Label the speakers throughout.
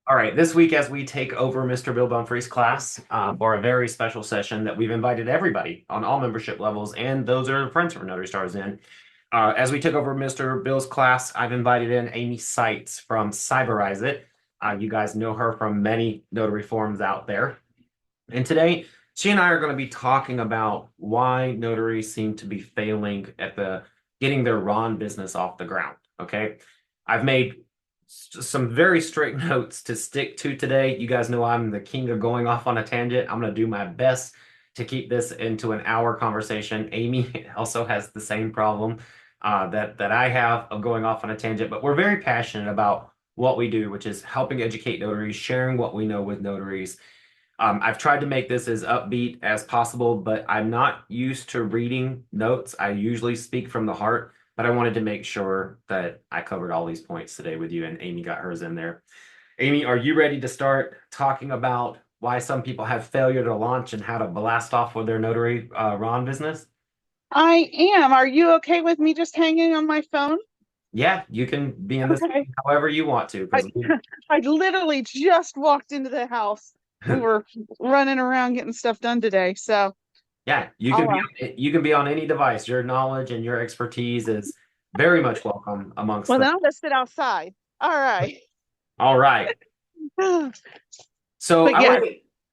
Speaker 1: All right, this week as we take over Mr. Bill Bumfrey's class for a very special session that we've invited everybody on all membership levels and those that are friends from Notary Stars in. As we took over Mr. Bill's class, I've invited in Amy Seitz from Cyberize It. You guys know her from many notary forums out there. And today, she and I are going to be talking about why notaries seem to be failing at getting their RON business off the ground. Okay. I've made some very straight notes to stick to today. You guys know I'm the king of going off on a tangent. I'm going to do my best to keep this into an hour conversation. Amy also has the same problem that I have of going off on a tangent, but we're very passionate about what we do, which is helping educate notaries, sharing what we know with notaries. I've tried to make this as upbeat as possible, but I'm not used to reading notes. I usually speak from the heart, but I wanted to make sure that I covered all these points today with you, and Amy got hers in there. Amy, are you ready to start talking about why some people have failure to launch and how to blast off with their notary RON business?
Speaker 2: I am. Are you okay with me just hanging on my phone?
Speaker 1: Yeah, you can be in this
Speaker 2: Okay.
Speaker 1: however you want to,
Speaker 2: I
Speaker 1: because
Speaker 2: I literally just walked into the house. We were running around getting stuff done today. So,
Speaker 1: yeah,
Speaker 2: all right.
Speaker 1: you can be on any device. Your knowledge and your expertise is very much welcome amongst
Speaker 2: Well,
Speaker 1: them.
Speaker 2: then I'm gonna sit outside. All right.
Speaker 1: All right. So
Speaker 2: But yes,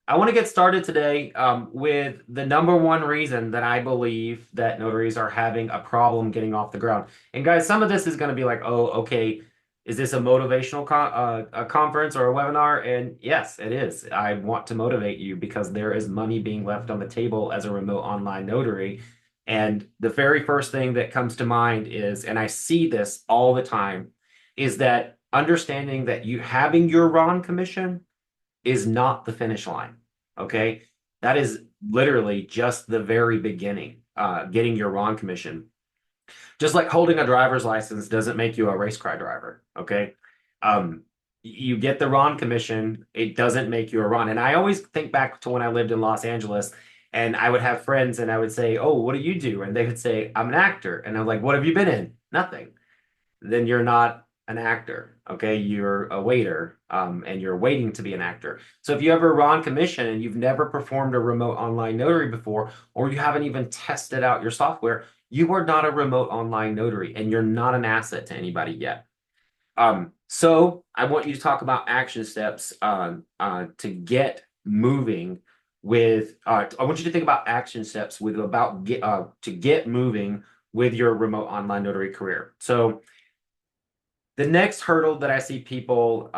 Speaker 1: I want to get started today with the number one reason that I believe that notaries are having a problem getting off the ground. And guys, some of this is going to be like, oh, okay, is this a motivational a conference or a webinar? And yes, it is. I want to motivate you because there is money being left on the table as a remote online notary. And the very first thing that comes to mind is, and I see this all the time, is that understanding that you having your RON commission is not the finish line. Okay. That is literally just the very beginning, getting your RON commission. Just like holding a driver's license doesn't make you a race car driver. Okay. You get the RON commission, it doesn't make you a RON. And I always think back to when I lived in Los Angeles and I would have friends and I would say, oh, what do you do? And they would say, I'm an actor. And I'm like, what have you been in? Nothing. Then you're not an actor. Okay, you're a waiter, and you're waiting to be an actor. So if you ever run commission and you've never performed a remote online notary before, or you haven't even tested out your software, you are not a remote online notary, and you're not an asset to anybody yet. So I want you to talk about action steps to get moving with. I want you to think about action steps with about to get moving with your remote online notary career. So the next hurdle that I see people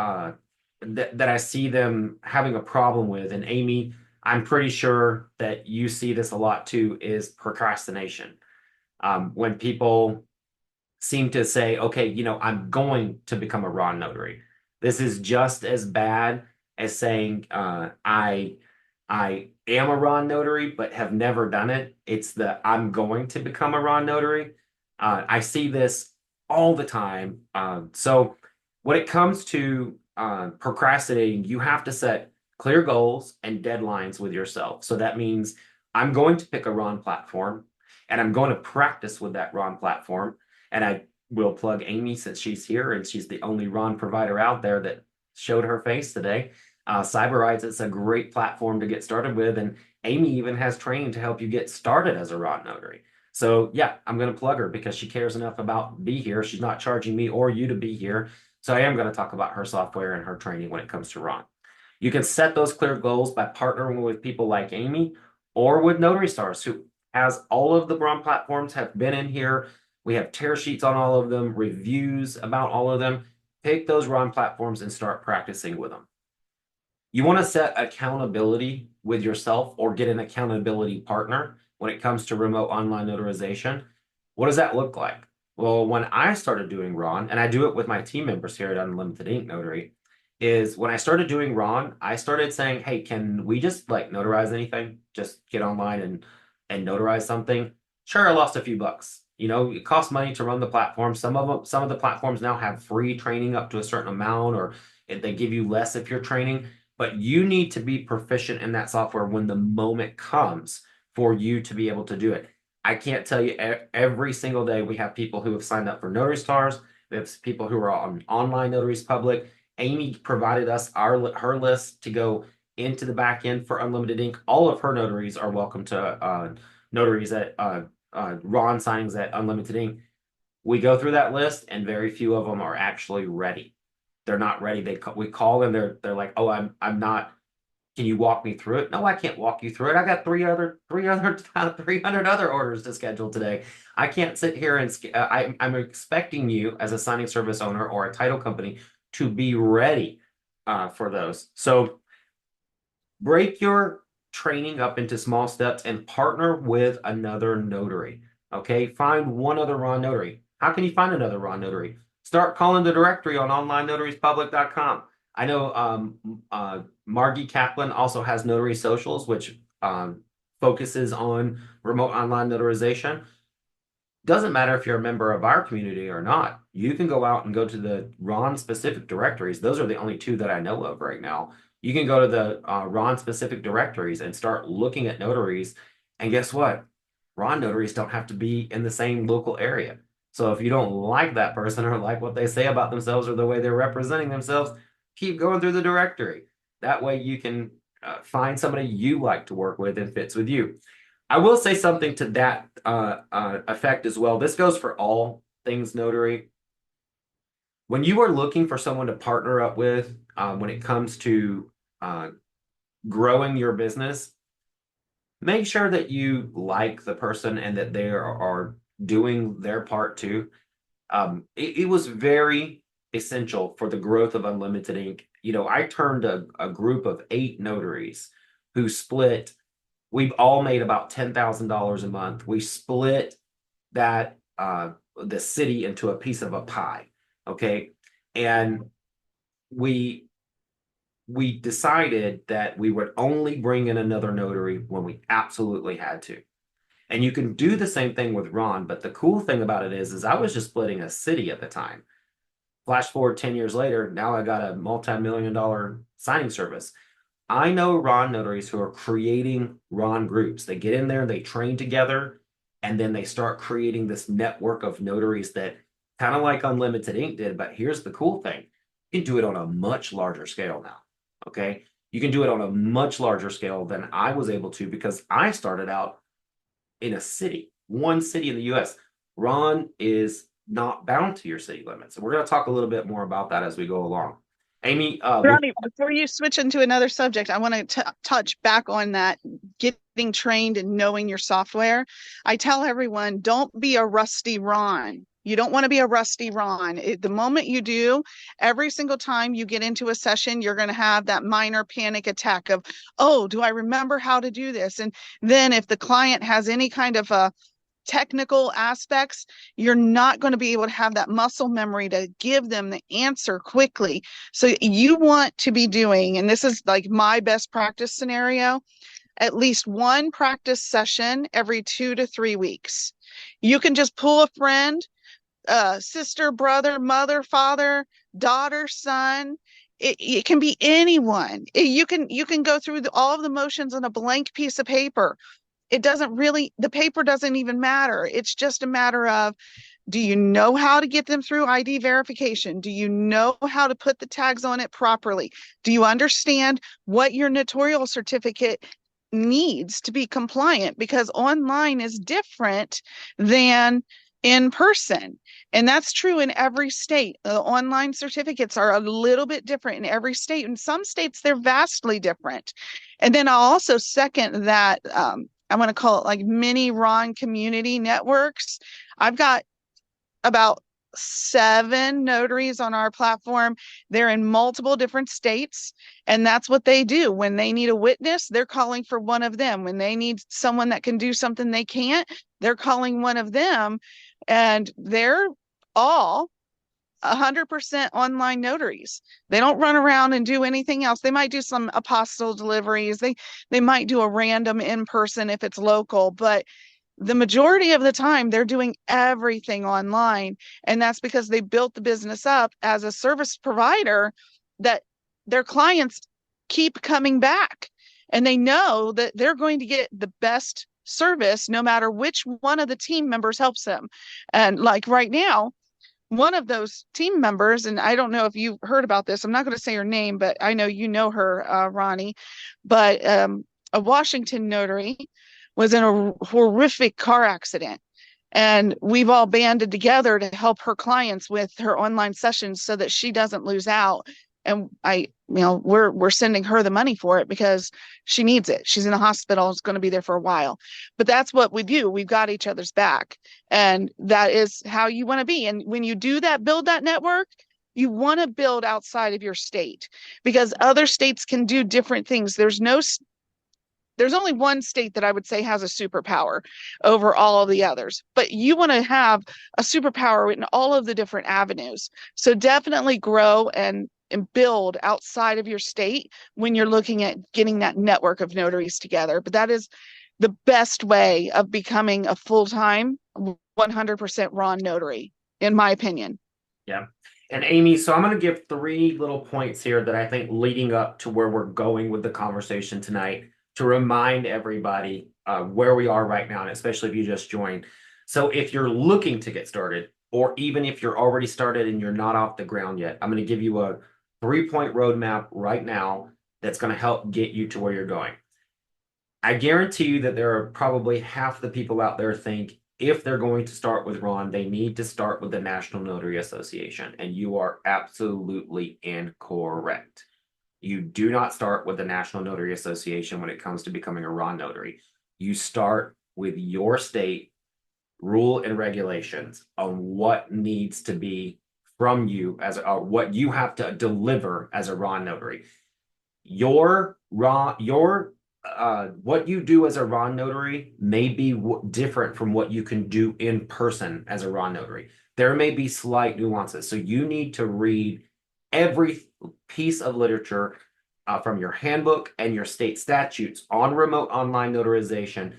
Speaker 1: that I see them having a problem with, and Amy, I'm pretty sure that you see this a lot too, is procrastination. When people seem to say, okay, I'm going to become a raw notary. This is just as bad as saying I am a raw notary but have never done it. It's the I'm going to become a raw notary. I see this all the time. So when it comes to procrastinating, you have to set clear goals and deadlines with yourself. So that means I'm going to pick a RON platform and I'm going to practice with that RON platform. And I will plug Amy since she's here and she's the only RON provider out there that showed her face today. Cyberize, it's a great platform to get started with. And Amy even has training to help you get started as a RON notary. So yeah, I'm going to plug her because she cares enough about be here. She's not charging me or you to be here. So I am going to talk about her software and her training when it comes to RON. You can set those clear goals by partnering with people like Amy or with Notary Stars, who has all of the RON platforms have been in here. We have tear sheets on all of them, reviews about all of them. Pick those RON platforms and start practicing with them. You want to set accountability with yourself or get an accountability partner when it comes to remote online notarization. What does that look like? Well, when I started doing RON, and I do it with my team members here at Unlimited Ink Notary, is when I started doing RON, I started saying, hey, can we just like notarize anything? Just get online and notarize something. Sure, I lost a few bucks. It costs money to run the platform. Some of the platforms now have free training up to a certain amount, or if they give you less if you're training. But you need to be proficient in that software when the moment comes for you to be able to do it. I can't tell you every single day we have people who have signed up for Notary Stars. We have people who are on Online Notaries Public, Amy provided us her list to go into the back end for Unlimited Ink. All of her notaries are welcome to notaries at Ron signings at Unlimited Ink. We go through that list, and very few of them are actually ready. They're not ready. We call them. They're like, oh, I'm not. Can you walk me through it? No, I can't walk you through it. I got 300 other orders to schedule today. I can't sit here and I'm expecting you as a signing service owner or a title company to be ready for those. So break your training up into small steps and partner with another notary. Okay, find one other Ron notary. How can you find another Ron notary? Start calling the directory on onlineNotariesPublic.com. I know Margie Kaplan also has Notary Socials, which focuses on remote online notarization. Doesn't matter if you're a member of our community or not. You can go out and go to the Ron specific directories. Those are the only two that I know of right now. You can go to the Ron specific directories and start looking at notaries. And guess what? Ron notaries don't have to be in the same local area. So if you don't like that person or like what they say about themselves or the way they're representing themselves, keep going through the directory. That way you can find somebody you like to work with and fits with you. I will say something to that effect as well. This goes for all things notary. When you are looking for someone to partner up with when it comes to growing your business, make sure that you like the person and that they are doing their part too. It was very essential for the growth of Unlimited Ink. You know, I turned a group of 8 notaries who split. We've all made about $10,000 a month. We split that the city into a piece of a pie. Okay. And we decided that we would only bring in another notary when we absolutely had to. And you can do the same thing with Ron, but the cool thing about it is I was just splitting a city at the time. Flash forward 10 years later, now I got a multi-million-dollar signing service. I know Ron notaries who are creating Ron groups. They get in there, they train together, and then they start creating this network of notaries that kind of like Unlimited Ink did. But here's the cool thing. You can do it on a much larger scale now. Okay. You can do it on a much larger scale than I was able to because I started out in a city, one city in the US. Ron is not bound to your city limits. And we're going to talk a little bit more about that as we go along. Amy,
Speaker 2: Ronnie, before you switch into another subject, I want to touch back on that getting trained and knowing your software. I tell everyone, don't be a rusty Ron. You don't want to be a rusty Ron. The moment you do, every single time you get into a session, you're going to have that minor panic attack of, oh, do I remember how to do this? And then if the client has any kind of a technical aspects, you're not going to be able to have that muscle memory to give them the answer quickly. So you want to be doing, and this is like my best practice scenario, at least one practice session every 2 to 3 weeks. You can just pull a friend, sister, brother, mother, father, daughter, son. It can be anyone. You can go through all of the motions on a blank piece of paper. It doesn't really, the paper doesn't even matter. It's just a matter of, do you know how to get them through ID verification? Do you know how to put the tags on it properly? Do you understand what your notarial certificate needs to be compliant? Because online is different than in person. And that's true in every state. The online certificates are a little bit different in every state. In some states, they're vastly different. And then I'll also second that I want to call it like mini Ron community networks. I've got about 7 notaries on our platform. They're in multiple different states, and that's what they do. When they need a witness, they're calling for one of them. When they need someone that can do something they can't, they're calling one of them, and they're all 100% online notaries. They don't run around and do anything else. They might do some apostille deliveries. They might do a random in person if it's local, but the majority of the time they're doing everything online. And that's because they built the business up as a service provider that their clients keep coming back, and they know that they're going to get the best service no matter which one of the team members helps them. And like right now, one of those team members, and I don't know if you heard about this. I'm not going to say her name, but I know you know her, Ronnie. But a Washington notary was in a horrific car accident, and we've all banded together to help her clients with her online sessions so that she doesn't lose out. And we're sending her the money for it because she needs it. She's in the hospital. It's going to be there for a while. But that's what we do. We've got each other's back. And that is how you want to be. And when you do that, build that network, you want to build outside of your state because other states can do different things. There's only one state that I would say has a superpower over all of the others, but you want to have a superpower in all of the different avenues. So definitely grow and build outside of your state when you're looking at getting that network of notaries together. But that is the best way of becoming a full-time 100% Ron notary, in my opinion.
Speaker 1: Yeah. And Amy, so I'm going to give three little points here that I think leading up to where we're going with the conversation tonight to remind everybody where we are right now, and especially if you just joined. So if you're looking to get started, or even if you're already started and you're not off the ground yet, I'm going to give you a 3-point roadmap right now that's going to help get you to where you're going. I guarantee you that there are probably half the people out there think if they're going to start with Ron, they need to start with the National Notary Association. And you are absolutely incorrect. You do not start with the National Notary Association when it comes to becoming a Ron notary. You start with your state rule and regulations on what needs to be from you as what you have to deliver as a Ron notary. Your what you do as a Ron notary may be different from what you can do in person as a Ron notary. There may be slight nuances. So you need to read every piece of literature from your handbook and your state statutes on remote online notarization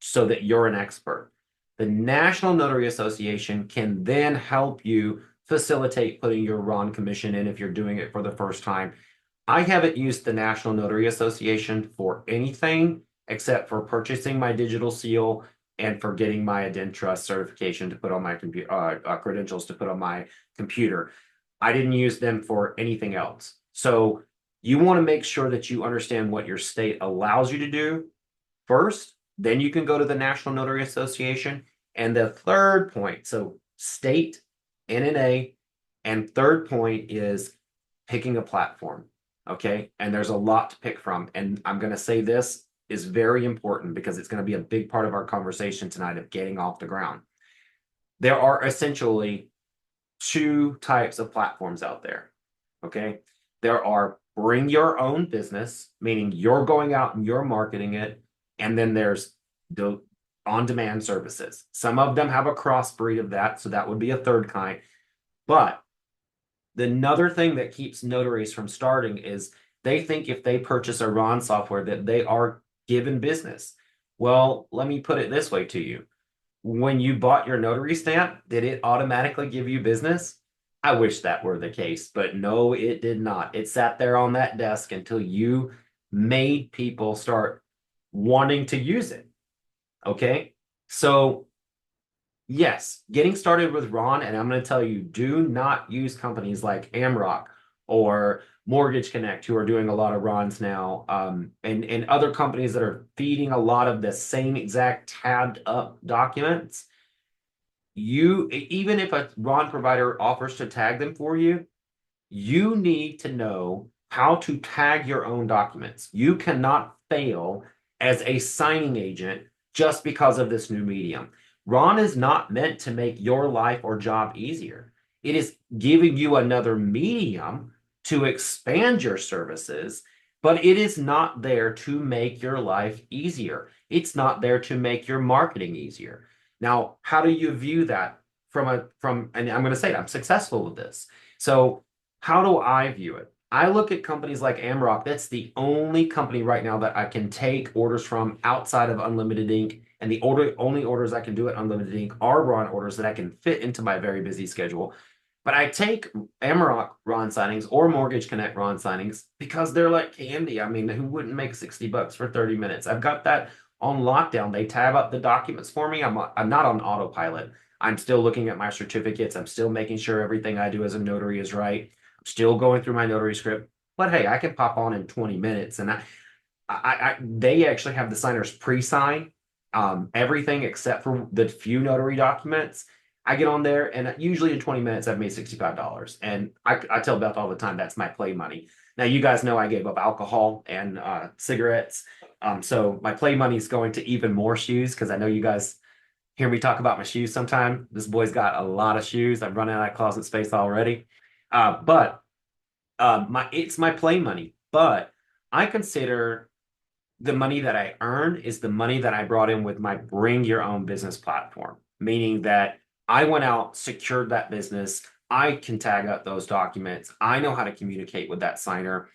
Speaker 1: so that you're an expert. The National Notary Association can then help you facilitate putting your Ron commission in if you're doing it for the first time. I haven't used the National Notary Association for anything except for purchasing my digital seal and for getting my IdenTrust certification to put on my computer, credentials to put on my computer. I didn't use them for anything else. So you want to make sure that you understand what your state allows you to do first. Then you can go to the National Notary Association. And the third point, so state, NNA, and third point is picking a platform. Okay. And there's a lot to pick from. And I'm going to say this is very important because it's going to be a big part of our conversation tonight of getting off the ground. There are essentially two types of platforms out there. Okay. There are bring your own business, meaning you're going out and you're marketing it. And then there's the on-demand services. Some of them have a crossbreed of that. So that would be a third kind. But another thing that keeps notaries from starting is they think if they purchase a Ron software that they are given business. Well, let me put it this way to you. When you bought your notary stamp, did it automatically give you business? I wish that were the case, but no, it did not. It sat there on that desk until you made people start wanting to use it. Okay. So yes, getting started with Ron, and I'm going to tell you, do not use companies like Amrock or Mortgage Connect, who are doing a lot of Rons now, and other companies that are feeding a lot of the same exact tabbed up documents. Even if a Ron provider offers to tag them for you, you need to know how to tag your own documents. You cannot fail as a signing agent just because of this new medium. Ron is not meant to make your life or job easier. It is giving you another medium to expand your services, but it is not there to make your life easier. It's not there to make your marketing easier. Now, how do you view that and I'm going to say it, I'm successful with this. So how do I view it? I look at companies like Amrock. That's the only company right now that I can take orders from outside of Unlimited Ink. And the only orders I can do at Unlimited Ink are Ron orders that I can fit into my very busy schedule. But I take Amrock Ron signings or Mortgage Connect Ron signings because they're like candy. I mean, who wouldn't make $60 for 30 minutes? I've got that on lockdown. They tab up the documents for me. I'm not on autopilot. I'm still looking at my certificates. I'm still making sure everything I do as a notary is right. I'm still going through my notary script. But hey, I can pop on in 20 minutes, and they actually have the signers pre-sign everything except for the few notary documents. I get on there, and usually in 20 minutes, I've made $65. And I tell Beth all the time that's my play money. Now, you guys know I gave up alcohol and cigarettes. So my play money is going to even more shoes because I know you guys hear me talk about my shoes sometime. This boy's got a lot of shoes. I'm running out of closet space already. But my it's my play money. But I consider the money that I earn is the money that I brought in with my bring your own business platform, meaning that I went out, secured that business. I can tag up those documents. I know how to communicate with that signer.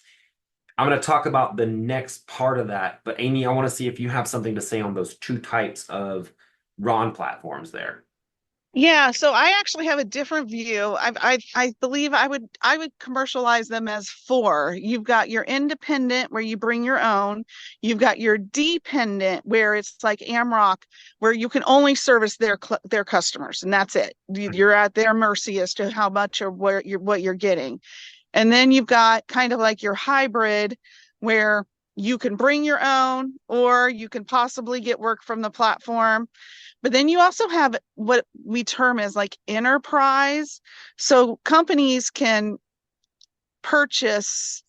Speaker 1: I'm going to talk about the next part of that. But Amy, I want to see if you have something to say on those two types of Ron platforms there.
Speaker 2: Yeah, so I actually have a different view. I believe I would commercialize them as four. You've got your independent where you bring your own. You've got your dependent where it's like Amrock where you can only service their customers and that's it. You're at their mercy as to how much or what you're getting. And then you've got kind of like your hybrid where you can bring your own or you can possibly get work from the platform. But then you also have what we term as like enterprise. So companies can purchase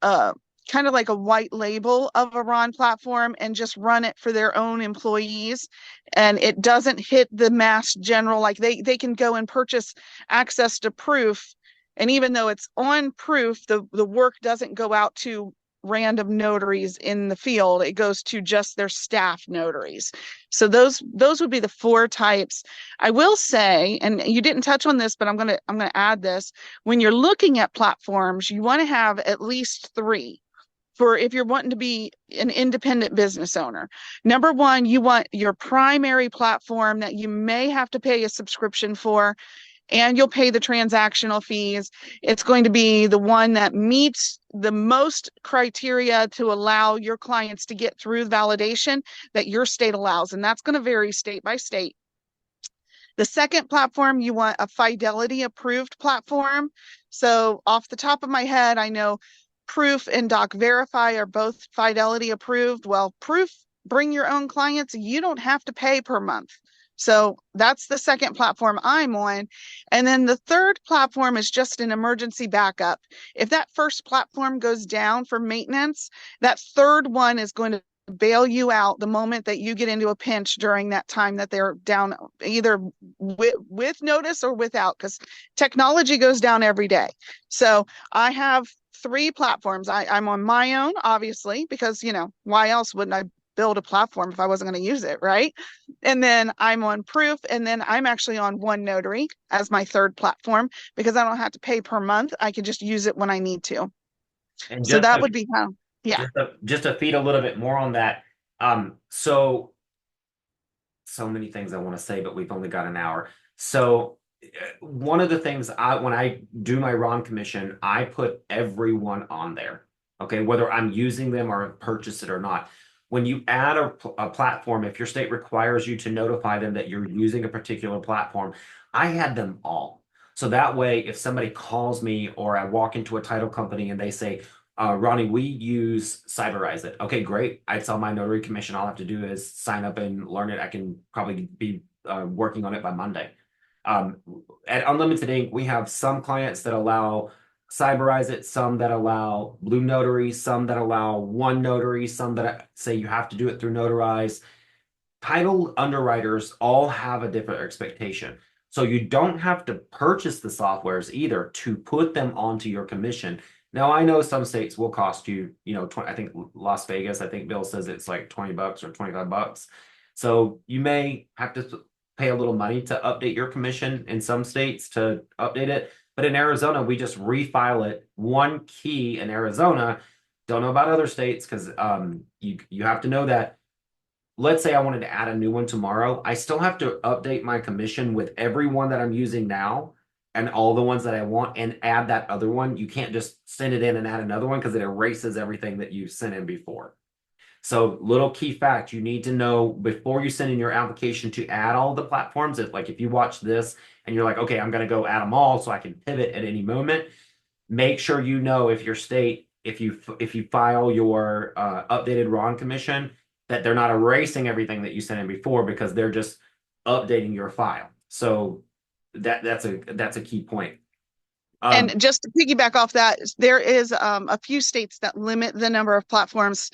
Speaker 2: uh, kind of like a white label of a Ron platform and just run it for their own employees. And it doesn't hit the mass general, like they can go and purchase access to proof. And even though it's on proof, the work doesn't go out to random notaries in the field. It goes to just their staff notaries. So those would be the four types. I will say, and you didn't touch on this, but I'm gonna add this. When you're looking at platforms, you want to have at least three for if you're wanting to be an independent business owner. Number one, you want your primary platform that you may have to pay a subscription for and you'll pay the transactional fees. It's going to be the one that meets the most criteria to allow your clients to get through the validation that your state allows. And that's going to vary state by state. The second platform, you want a Fidelity approved platform. So off the top of my head, I know Proof and Doc Verify are both Fidelity approved. Well, Proof, bring your own clients. You don't have to pay per month. So that's the second platform I'm on. And then the third platform is just an emergency backup. If that first platform goes down for maintenance, that third one is going to bail you out the moment that you get into a pinch during that time that they're down, either with notice or without, because technology goes down every day. So I have three platforms. I'm on my own, obviously, because, why else wouldn't I build a platform if I wasn't going to use it, right? And then I'm on Proof, and then I'm actually on One Notary as my third platform because I don't have to pay per month. I can just use it when I need to.
Speaker 1: And
Speaker 2: So that would be how, yeah.
Speaker 1: just to feed a little bit more on that. So many things I want to say, but we've only got an hour. So one of the things when I do my Ron commission, I put everyone on there. Okay, whether I'm using them or purchase it or not. When you add a platform, if your state requires you to notify them that you're using a particular platform, I had them all. So that way, if somebody calls me or I walk into a title company and they say, Ronnie, we use Cyberize it. Okay, great. It's on my notary commission. All I have to do is sign up and learn it. I can probably be working on it by Monday. At Unlimited Ink, we have some clients that allow Cyberize it, some that allow Blue Notary, some that allow One Notary, some that say you have to do it through Notarize. Title underwriters all have a different expectation. So you don't have to purchase the softwares either to put them onto your commission. Now, I know some states will cost you, 20, I think Las Vegas, I think Bill says it's like $20 or $25. So you may have to pay a little money to update your commission in some states to update it. But in Arizona, we just refile it one key in Arizona. Don't know about other states because you have to know that. Let's say I wanted to add a new one tomorrow. I still have to update my commission with every one that I'm using now and all the ones that I want and add that other one. You can't just send it in and add another one because it erases everything that you sent in before. So little key fact, you need to know before you send in your application to add all the platforms. If you watch this and you're like, okay, I'm going to go add them all so I can pivot at any moment, make sure you know if your state, if you file your updated RON commission, that they're not erasing everything that you sent in before because they're just updating your file. So that's a key point. Um,
Speaker 2: And just to piggyback off that, there is a few states that limit the number of platforms.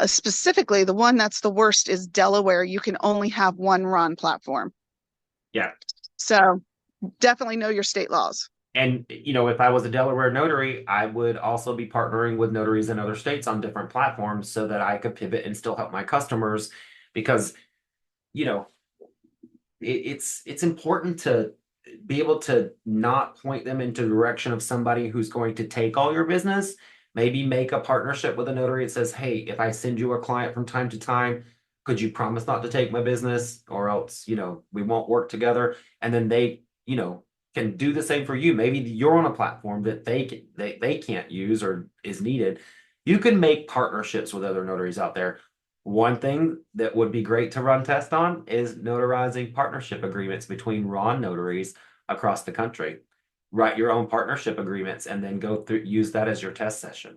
Speaker 2: Specifically, the one that's the worst is Delaware. You can only have one RON platform.
Speaker 1: yeah.
Speaker 2: So definitely know your state laws.
Speaker 1: And if I was a Delaware notary, I would also be partnering with notaries in other states on different platforms so that I could pivot and still help my customers because, you know, it's important to be able to not point them into the direction of somebody who's going to take all your business. Maybe make a partnership with a notary that says, hey, if I send you a client from time to time, could you promise not to take my business or else, we won't work together. And then they, can do the same for you. Maybe you're on a platform that they can't use or is needed. You can make partnerships with other notaries out there. One thing that would be great to run test on is notarizing partnership agreements between RON notaries across the country. Write your own partnership agreements and then go through, use that as your test session.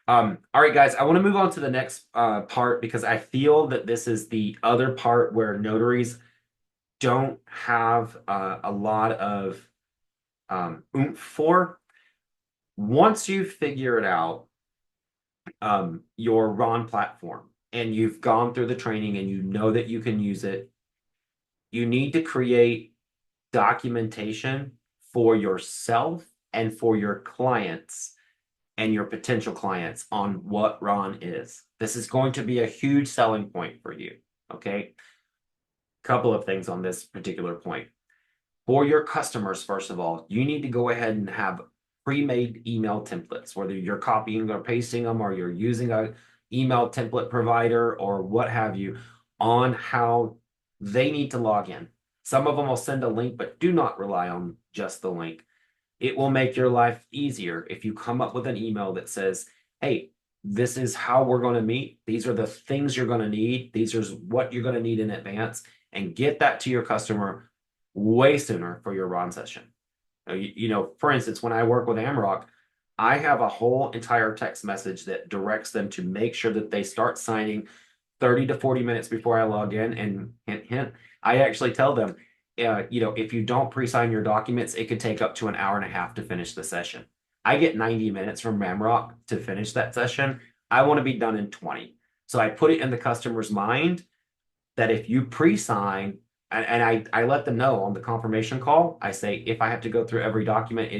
Speaker 1: All right, guys, I want to move on to the next part because I feel that this is the other part where notaries don't have a lot of oomph for. Once you figure it out, your RON platform, and you've gone through the training and you know that you can use it, you need to create documentation for yourself and for your clients and your potential clients on what RON is. This is going to be a huge selling point for you. Okay. Couple of things on this particular point. For your customers, first of all, you need to go ahead and have pre-made email templates, whether you're copying or pasting them or you're using a email template provider or what have you, on how they need to log in. Some of them will send a link, but do not rely on just the link. It will make your life easier if you come up with an email that says, hey, this is how we're going to meet. These are the things you're going to need. These are what you're going to need in advance, and get that to your customer way sooner for your RON session. For instance, when I work with Amrock, I have a whole entire text message that directs them to make sure that they start signing 30 to 40 minutes before I log in. And hint, hint, I actually tell them, if you don't pre-sign your documents, it could take up to an hour and a half to finish the session. I get 90 minutes from Amrock to finish that session. I want to be done in 20. So I put it in the customer's mind that if you pre-sign, and I let them know on the confirmation call, I say, if I have to go through every document,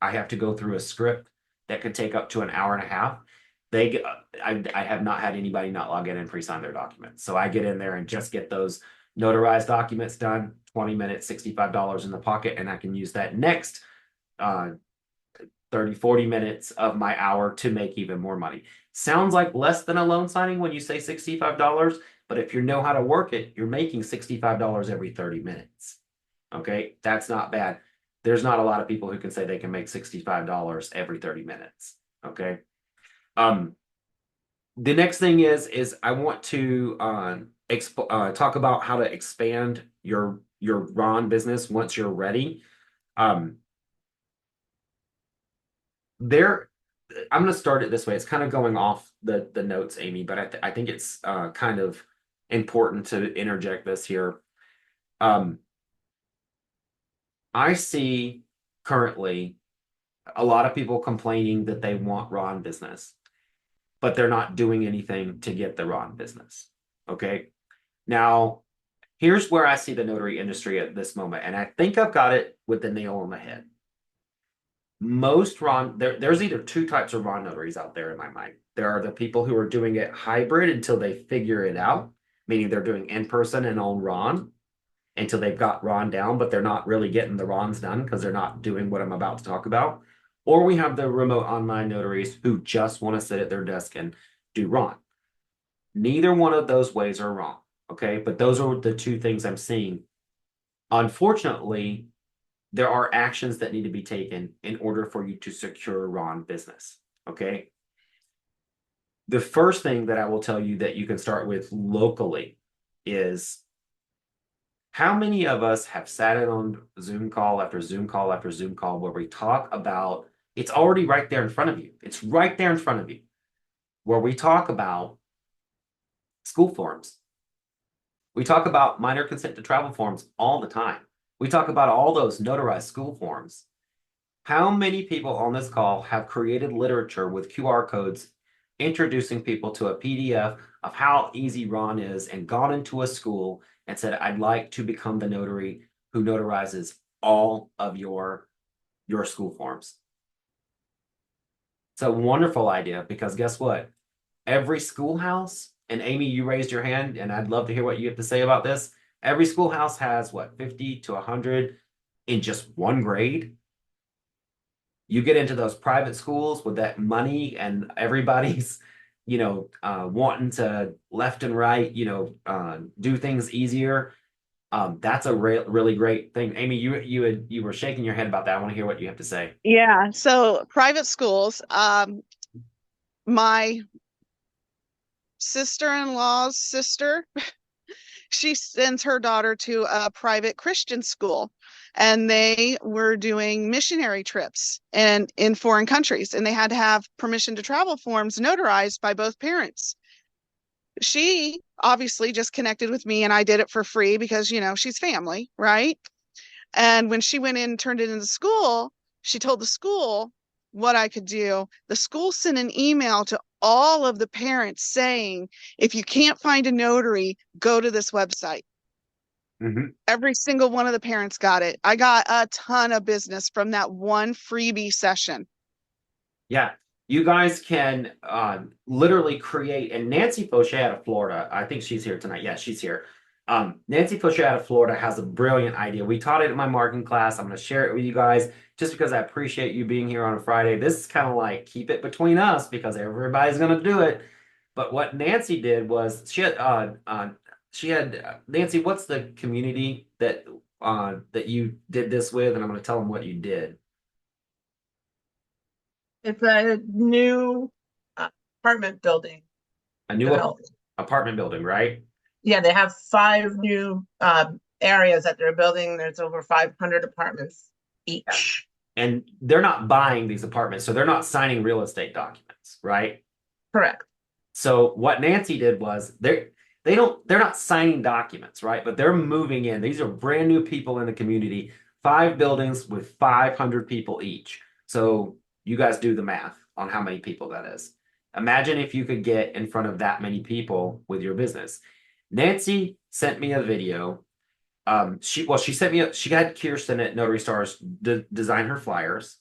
Speaker 1: I have to go through a script that could take up to an hour and a half. I have not had anybody not log in and pre-sign their documents. So I get in there and just get those notarized documents done, 20 minutes, $65 in the pocket, and I can use that next 30, 40 minutes of my hour to make even more money. Sounds like less than a loan signing when you say $65, but if you know how to work it, you're making $65 every 30 minutes. Okay, that's not bad. There's not a lot of people who can say they can make $65 every 30 minutes. Okay. The next thing is I want to talk about how to expand your RON business once you're ready. Um, there I'm going to start it this way. It's kind of going off the notes, Amy, but I think it's kind of important to interject this here. I see currently a lot of people complaining that they want RON business, but they're not doing anything to get the RON business. Okay. Now, here's where I see the notary industry at this moment, and I think I've got it with the nail on the head. Most RON, there's either two types of RON notaries out there in my mind. There are the people who are doing it hybrid until they figure it out, meaning they're doing in person and on RON until they've got RON down, but they're not really getting the RONs done because they're not doing what I'm about to talk about. Or we have the remote online notaries who just want to sit at their desk and do RON. Neither one of those ways are wrong. Okay. But those are the two things I'm seeing. Unfortunately, there are actions that need to be taken in order for you to secure RON business. Okay. The first thing that I will tell you that you can start with locally is how many of us have sat in on Zoom call after Zoom call after Zoom call where we talk about it's already right there in front of you. It's right there in front of you where we talk about school forms. We talk about minor consent to travel forms all the time. We talk about all those notarized school forms. How many people on this call have created literature with QR codes introducing people to a PDF of how easy Ron is and gone into a school and said, I'd like to become the notary who notarizes all of your school forms? It's a wonderful idea because guess what? Every schoolhouse, and Amy, you raised your hand, and I'd love to hear what you have to say about this. Every schoolhouse has what, 50 to 100 in just one grade? You get into those private schools with that money and everybody's, wanting to left and right, do things easier. That's a really great thing. Amy, you were shaking your head about that. I want to hear what you have to say.
Speaker 2: Yeah. So private schools, my sister-in-law's sister, she sends her daughter to a private Christian school, and they were doing missionary trips and in foreign countries, and they had to have permission to travel forms notarized by both parents. She obviously just connected with me, and I did it for free because, she's family, right? And when she went in and turned it into school, she told the school what I could do. The school sent an email to all of the parents saying, if you can't find a notary, go to this website.
Speaker 1: Mhm.
Speaker 2: Every single one of the parents got it. I got a ton of business from that one freebie session.
Speaker 1: Yeah, you guys can literally create. And Nancy Fauché out of Florida, I think she's here tonight. Yeah, she's here. Nancy Fauché out of Florida has a brilliant idea. We taught it in my marketing class. I'm going to share it with you guys just because I appreciate you being here on a Friday. This is kind of like keep it between us because everybody's going to do it. But what Nancy did was Nancy. What's the community that you did this with? And I'm going to tell them what you did.
Speaker 3: It's a new apartment building
Speaker 1: A new
Speaker 3: development.
Speaker 1: apartment building, right?
Speaker 3: Yeah, they have 5 new areas that they're building. There's over 500 apartments each.
Speaker 1: And they're not buying these apartments, so they're not signing real estate documents, right?
Speaker 3: Correct.
Speaker 1: So what Nancy did was they're not signing documents, right? But they're moving in. These are brand new people in the community, 5 buildings with 500 people each. So you guys do the math on how many people that is. Imagine if you could get in front of that many people with your business. Nancy sent me a video. She sent me she had Kirsten at Notary Stars design her flyers,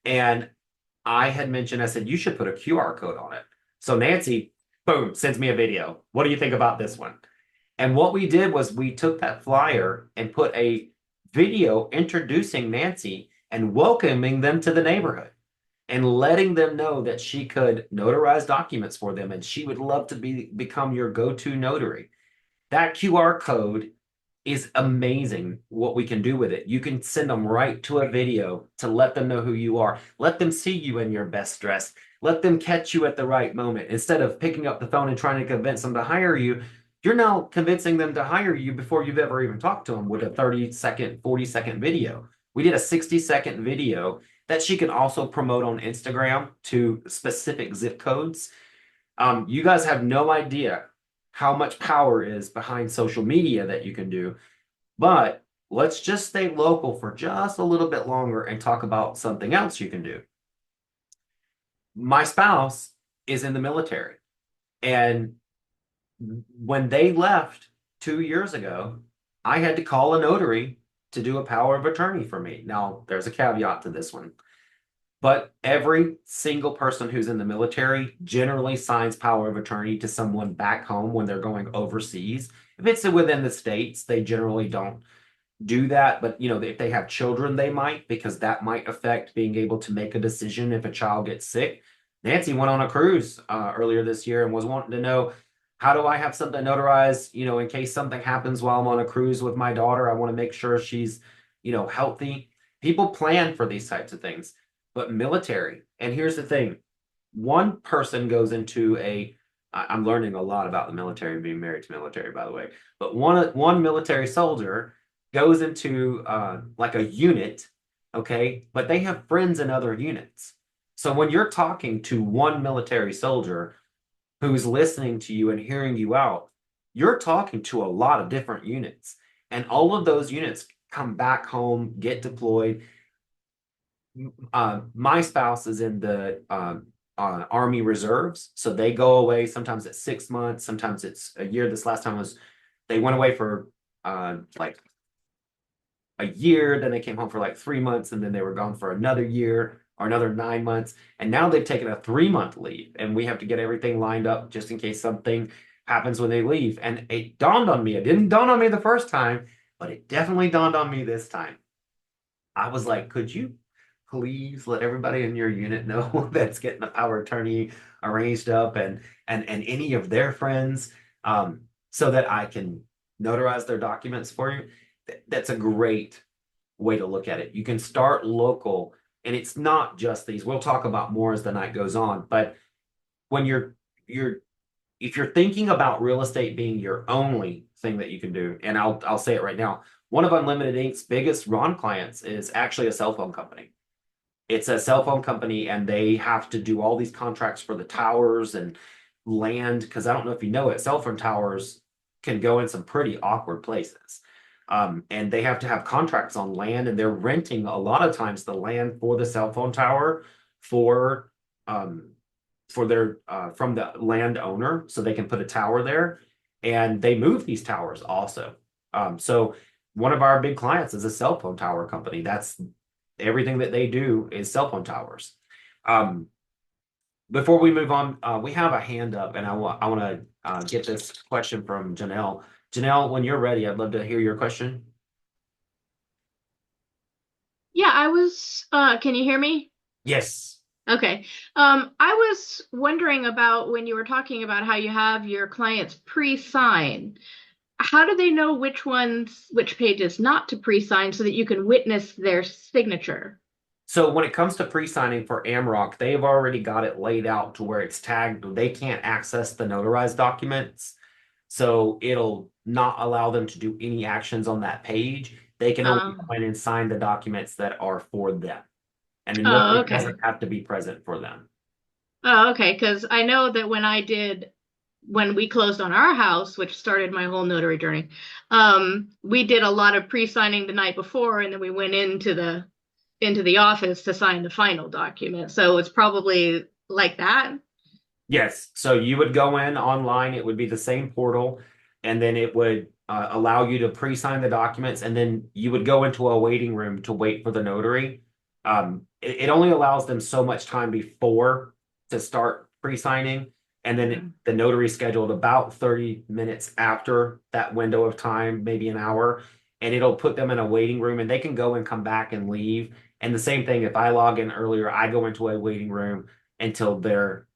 Speaker 1: and I had mentioned, I said, you should put a QR code on it. So Nancy, boom, sends me a video. What do you think about this one? And what we did was we took that flyer and put a video introducing Nancy and welcoming them to the neighborhood and letting them know that she could notarize documents for them and she would love to become your go-to notary. That QR code is amazing what we can do with it. You can send them right to a video to let them know who you are. Let them see you in your best dress. Let them catch you at the right moment. Instead of picking up the phone and trying to convince them to hire you, you're now convincing them to hire you before you've ever even talked to them with a 30-second, 40-second video. We did a 60-second video that she can also promote on Instagram to specific zip codes. You guys have no idea how much power is behind social media that you can do. But let's just stay local for just a little bit longer and talk about something else you can do. My spouse is in the military, and when they left 2 years ago, I had to call a notary to do a power of attorney for me. Now, there's a caveat to this one. But every single person who's in the military generally signs power of attorney to someone back home when they're going overseas. If it's within the states, they generally don't do that. But if they have children, they might, because that might affect being able to make a decision if a child gets sick. Nancy went on a cruise earlier this year and was wanting to know, how do I have something notarized, in case something happens while I'm on a cruise with my daughter? I want to make sure she's, healthy. People plan for these types of things. But military, and here's the thing, one person goes into I'm learning a lot about the military and being married to military, by the way. But one military soldier goes into like a unit, okay, but they have friends in other units. So when you're talking to one military soldier who's listening to you and hearing you out, you're talking to a lot of different units. And all of those units come back home, get deployed. My spouse is in the Army Reserves, so they go away. Sometimes it's 6 months, sometimes it's a year. This last time was they went away for like a year, then they came home for like 3 months, and then they were gone for another year or another 9 months. And now they've taken a 3 month leave, and we have to get everything lined up just in case something happens when they leave. And it dawned on me. It didn't dawn on me the first time, but it definitely dawned on me this time. I was like, could you please let everybody in your unit know that's getting the power of attorney arranged up and any of their friends, so that I can notarize their documents for you? That's a great way to look at it. You can start local, and it's not just these. We'll talk about more as the night goes on, but when you're if you're thinking about real estate being your only thing that you can do, and I'll say it right now, one of Unlimited Inc.'s biggest Ron clients is actually a cell phone company. It's a cell phone company, and they have to do all these contracts for the towers and land, because I don't know if you know it, cell phone towers can go in some pretty awkward places. And they have to have contracts on land, and they're renting a lot of times the land for the cell phone tower for their from the landowner, so they can put a tower there, and they move these towers also. So one of our big clients is a cell phone tower company. That's everything that they do is cell phone towers. Before we move on, we have a hand up, and I want to get this question from Janelle. Janelle, when you're ready, I'd love to hear your question.
Speaker 4: Yeah, can you hear me?
Speaker 1: Yes.
Speaker 4: Okay. I was wondering about when you were talking about how you have your clients pre-sign. How do they know which pages not to pre-sign so that you can witness their signature?
Speaker 1: So when it comes to pre-signing for Amrock, they've already got it laid out to where it's tagged. They can't access the notarized documents. So it'll not allow them to do any actions on that page. They can only
Speaker 4: Oh,
Speaker 1: go in and sign the documents that are for them. And the
Speaker 4: oh,
Speaker 1: notary
Speaker 4: okay.
Speaker 1: doesn't have to be present for them.
Speaker 4: Oh, okay. Because I know that when we closed on our house, which started my whole notary journey, we did a lot of pre-signing the night before, and then we went into the office to sign the final document. So it's probably like that.
Speaker 1: Yes. So you would go in online, it would be the same portal, and then it would allow you to pre-sign the documents, and then you would go into a waiting room to wait for the notary. It only allows them so much time before to start pre-signing, and then the notary scheduled about 30 minutes after that window of time, maybe an hour, and it'll put them in a waiting room, and they can go and come back and leave. And the same thing, if I log in earlier, I go into a waiting room until they're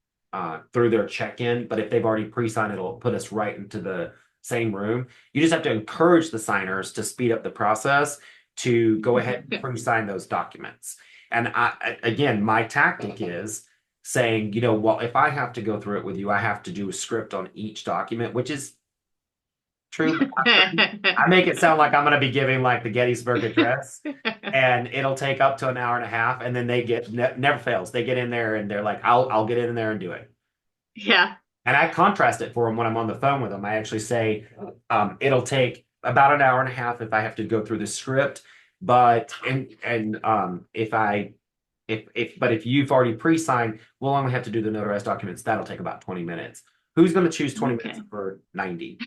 Speaker 1: through their check-in. But if they've already pre-signed, it'll put us right into the same room. You just have to encourage the signers to speed up the process to go ahead and pre-sign those documents. And again, my tactic is saying, well, if I have to go through it with you, I have to do a script on each document, which is true. But I make it sound like I'm going to be giving like the Gettysburg Address, and it'll take up to an hour and a half, and then they never fails. They get in there and they're like, I'll get in there and do it.
Speaker 4: Yeah.
Speaker 1: And I contrast it for them when I'm on the phone with them. I actually say, it'll take about an hour and a half if I have to go through the script, but if you've already pre-signed, we'll only have to do the notarized documents. That'll take about 20 minutes. Who's going to choose 20 minutes
Speaker 4: Okay.
Speaker 1: for 90?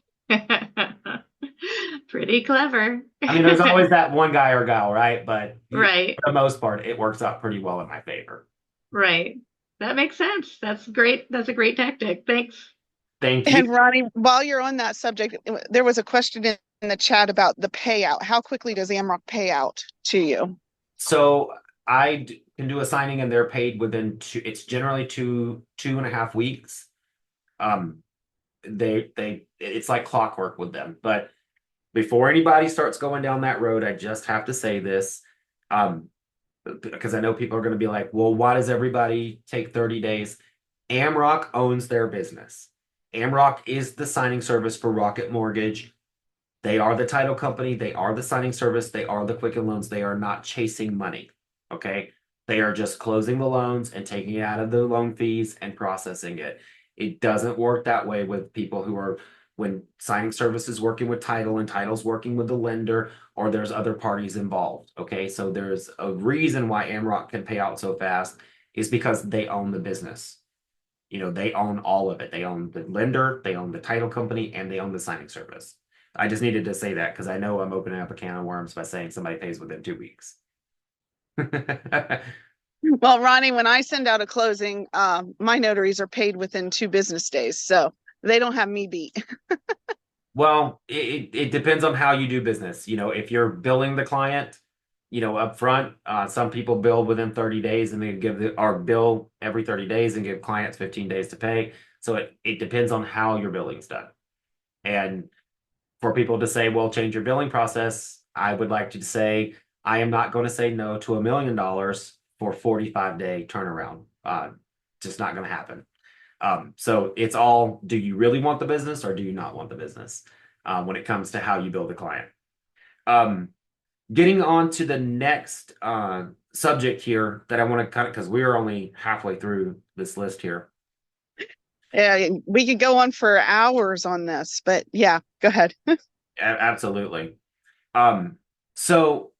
Speaker 4: Pretty clever.
Speaker 1: I mean, there's always that one guy or gal, right? But
Speaker 4: Right,
Speaker 1: for the most part, it works out pretty well in my favor.
Speaker 4: right. That makes sense. That's great. That's a great tactic. Thanks.
Speaker 1: Thank you.
Speaker 2: And Ronnie, while you're on that subject, there was a question in the chat about the payout. How quickly does Amrock pay out to you?
Speaker 1: So can do a signing, and they're paid within it's generally two and a half weeks. It's like clockwork with them. But before anybody starts going down that road, I just have to say this. Because I know people are going to be like, well, why does everybody take 30 days? Amrock owns their business. Amrock is the signing service for Rocket Mortgage. They are the title company. They are the signing service. They are the Quicken Loans. They are not chasing money. Okay. They are just closing the loans and taking it out of the loan fees and processing it. It doesn't work that way with people who are, when signing service is working with title and title's working with the lender, or there's other parties involved. Okay. So there's a reason why Amrock can pay out so fast is because they own the business. They own all of it. They own the lender, they own the title company, and they own the signing service. I just needed to say that because I know I'm opening up a can of worms by saying somebody pays within 2 weeks.
Speaker 2: Well, Ronnie, when I send out a closing, my notaries are paid within 2 business days, so they don't have me beat.
Speaker 1: Well, it depends on how you do business. If you're billing the client, up front, some people bill within 30 days and they our bill every 30 days and give clients 15 days to pay. So it depends on how your billing's done. And for people to say, well, change your billing process, I would like to say, I am not going to say no to $1 million for 45-day turnaround. Just not going to happen. So it's all, do you really want the business or do you not want the business when it comes to how you build a client? Getting on to the next subject here that I want to because we are only halfway through this list here.
Speaker 2: Yeah, we could go on for hours on this, but yeah, go ahead.
Speaker 1: Absolutely. So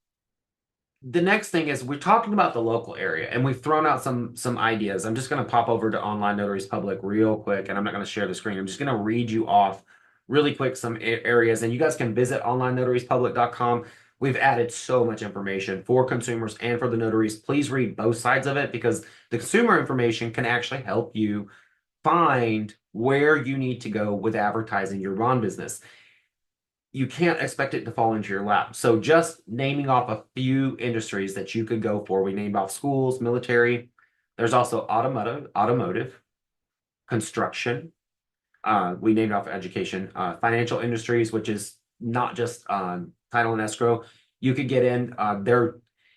Speaker 1: the next thing is we're talking about the local area and we've thrown out some ideas. I'm just going to pop over to Online Notaries Public real quick, and I'm not going to share the screen. I'm just going to read you off really quick some areas, and you guys can visit onlineNotariesPublic.com. We've added so much information for consumers and for the notaries. Please read both sides of it because the consumer information can actually help you find where you need to go with advertising your RON business. You can't expect it to fall into your lap. So just naming off a few industries that you could go for. We named off schools, military. There's also automotive, construction. We named off education, financial industries, which is not just title and escrow. You could get in there.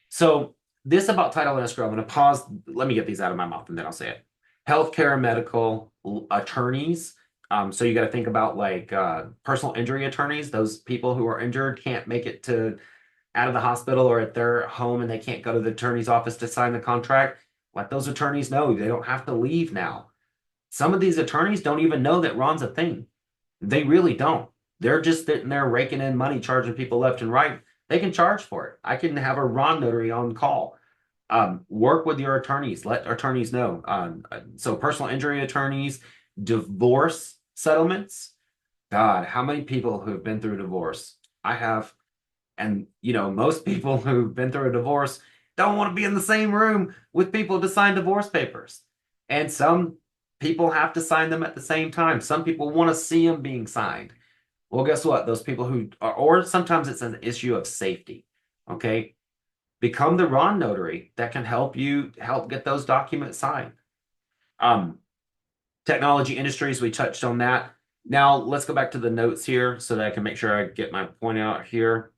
Speaker 1: So this about title and escrow, I'm going to pause. Let me get these out of my mouth and then I'll say it. Healthcare and medical attorneys. So you got to think about like personal injury attorneys. Those people who are injured can't make it to out of the hospital or at their home and they can't go to the attorney's office to sign the contract. Let those attorneys know they don't have to leave now. Some of these attorneys don't even know that RON's a thing. They really don't. They're just sitting there raking in money, charging people left and right. They can charge for it. I can have a RON notary on call. Work with your attorneys. Let attorneys know. So personal injury attorneys, divorce settlements. God, how many people who've been through divorce? I have. And, most people who've been through a divorce don't want to be in the same room with people to sign divorce papers. And some people have to sign them at the same time. Some people want to see them being signed. Well, guess what? Those people who are, or sometimes it's an issue of safety. Okay. Become the RON notary that can help get those documents signed. Technology industries, we touched on that. Now let's go back to the notes here so that I can make sure I get my point out here.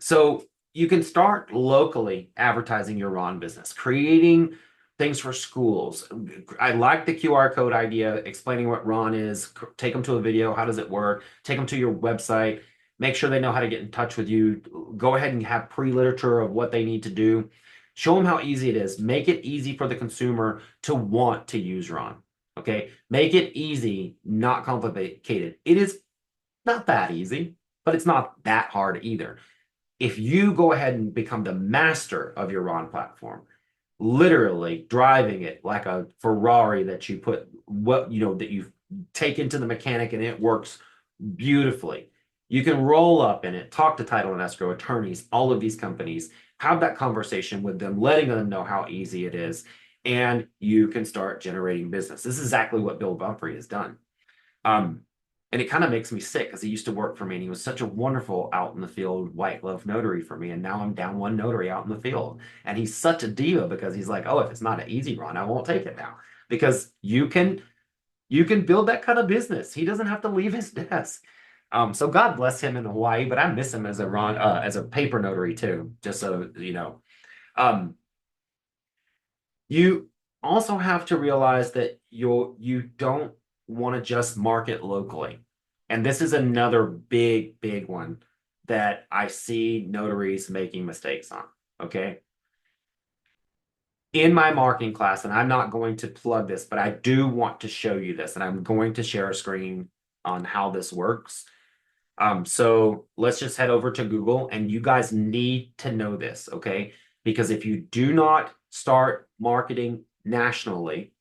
Speaker 1: So you can start locally advertising your RON business, creating things for schools. I like the QR code idea, explaining what RON is, take them to a video. How does it work? Take them to your website, make sure they know how to get in touch with you. Go ahead and have pre-literature of what they need to do. Show them how easy it is. Make it easy for the consumer to want to use RON. Okay. Make it easy, not complicated. It is not that easy, but it's not that hard either. If you go ahead and become the master of your RON platform, literally driving it like a Ferrari that you put that you take into the mechanic and it works beautifully. You can roll up in it, talk to title and escrow attorneys, all of these companies, have that conversation with them, letting them know how easy it is, and you can start generating business. This is exactly what Bill Bumphrey has done. And it kind of makes me sick because he used to work for me and he was such a wonderful out in the field white glove notary for me. And now I'm down one notary out in the field. And he's such a diva because he's like, oh, if it's not an easy run, I won't take it now. Because you can build that kind of business. He doesn't have to leave his desk. So God bless him in Hawaii, but I miss him as a paper notary too, just so you know. also have to realize that you don't want to just market locally. And this is another big one that I see notaries making mistakes on. Okay. In my marketing class, and I'm not going to plug this, but I do want to show you this, and I'm going to share a screen on how this works. So let's just head over to Google, and you guys need to know this, okay? Because if you do not start marketing nationally,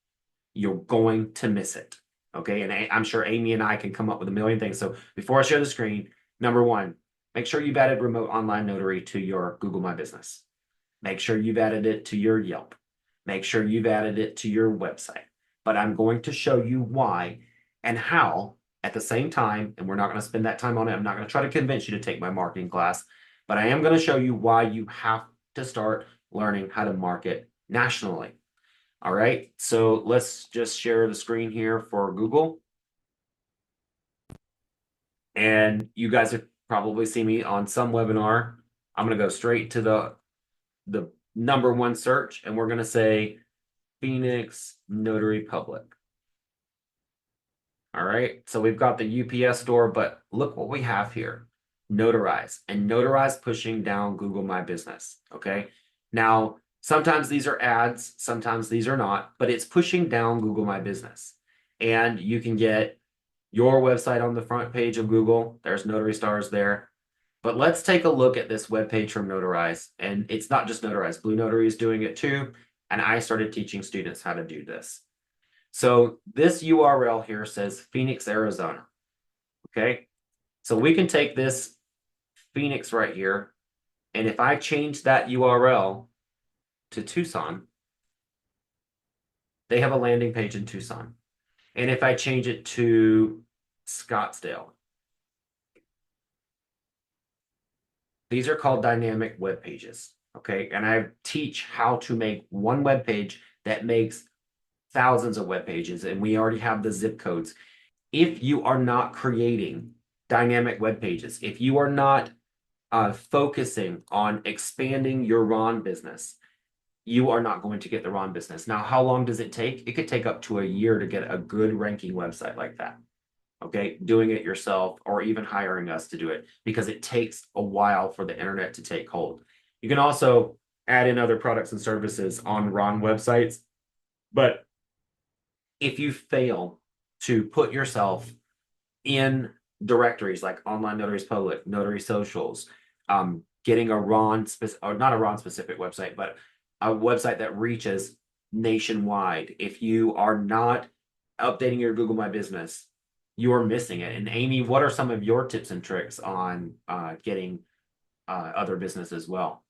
Speaker 1: you're going to miss it, okay? And I'm sure Amy and I can come up with a million things. So before I share the screen, number one, make sure you've added Remote Online Notary to your Google My Business. Make sure you've added it to your Yelp. Make sure you've added it to your website. But I'm going to show you why and how at the same time, and we're not going to spend that time on it. I'm not going to try to convince you to take my marketing class, but I am going to show you why you have to start learning how to market nationally. All right, so let's just share the screen here for Google. And you guys have probably seen me on some webinar. I'm going to go straight to the number one search, and we're going to say Phoenix Notary Public. All right, so we've got the UPS store, but look what we have here. Notarize, and Notarize pushing down Google My Business, okay? Now, sometimes these are ads, sometimes these are not, but it's pushing down Google My Business. And you can get your website on the front page of Google. There's Notary Stars there. But let's take a look at this webpage from Notarize. And it's not just Notarize, Blue Notary is doing it too. And I started teaching students how to do this. So this URL here says Phoenix, Arizona. Okay. So we can take this Phoenix right here. And if I change that URL to Tucson, they have a landing page in Tucson. And if I change it to Scottsdale, these are called dynamic web pages. Okay. And I teach how to make one web page that makes thousands of web pages, and we already have the zip codes. If you are not creating dynamic web pages, if you are not focusing on expanding your RON business, you are not going to get the RON business. Now, how long does it take? It could take up to a year to get a good ranking website like that. Okay, doing it yourself or even hiring us to do it, because it takes a while for the internet to take hold. You can also add in other products and services on RON websites, but if you fail to put yourself in directories like Online Notaries Public, Notary Socials, getting a RON or not a RON specific website, but a website that reaches nationwide. If you are not updating your Google My Business, you are missing it. And Amy, what are some of your tips and tricks on getting other business as well?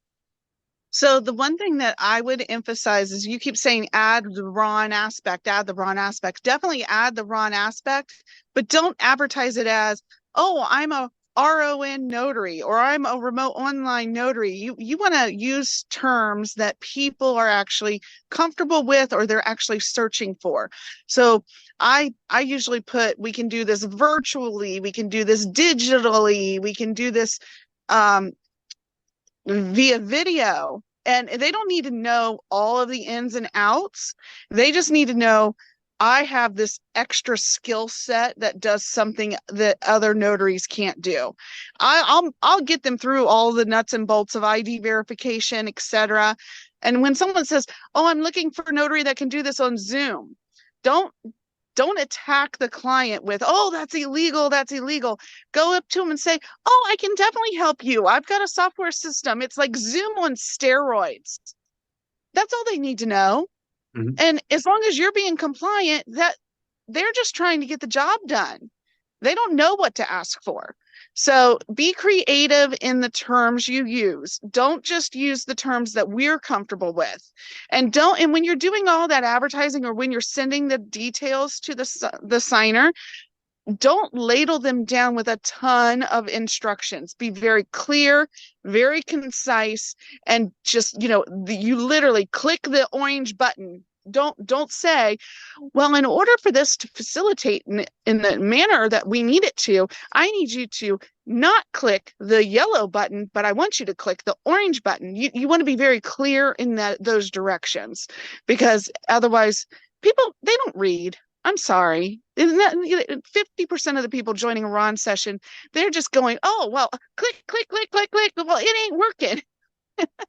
Speaker 2: So the one thing that I would emphasize is you keep saying add the RON aspect, add the RON aspect. Definitely add the RON aspect, but don't advertise it as, oh, I'm a RON notary or I'm a remote online notary. You want to use terms that people are actually comfortable with or they're actually searching for. So I usually put, we can do this virtually, we can do this digitally, we can do this via video, and they don't need to know all of the ins and outs. They just need to know I have this extra skill set that does something that other notaries can't do. I'll get them through all the nuts and bolts of ID verification, etc. And when someone says, "Oh, I'm looking for a notary that can do this on Zoom," don't attack the client with, oh, that's illegal, that's illegal. Go up to them and say, oh, I can definitely help you. I've got a software system. It's like Zoom on steroids. That's all they need to know.
Speaker 1: Mhm.
Speaker 2: And as long as you're being compliant, that they're just trying to get the job done. They don't know what to ask for. So be creative in the terms you use. Don't just use the terms that we're comfortable with. And when you're doing all that advertising or when you're sending the details to the signer, don't ladle them down with a ton of instructions. Be very clear, very concise, and just, you literally click the orange button don't say, well, in order for this to facilitate in the manner that we need it to, I need you to not click the yellow button, but I want you to click the orange button. You want to be very clear in those directions, because otherwise people, they don't read. I'm sorry. 50% of the people joining a Ron session, they're just going, oh, well, click, click, click, click, click. Well, it ain't working.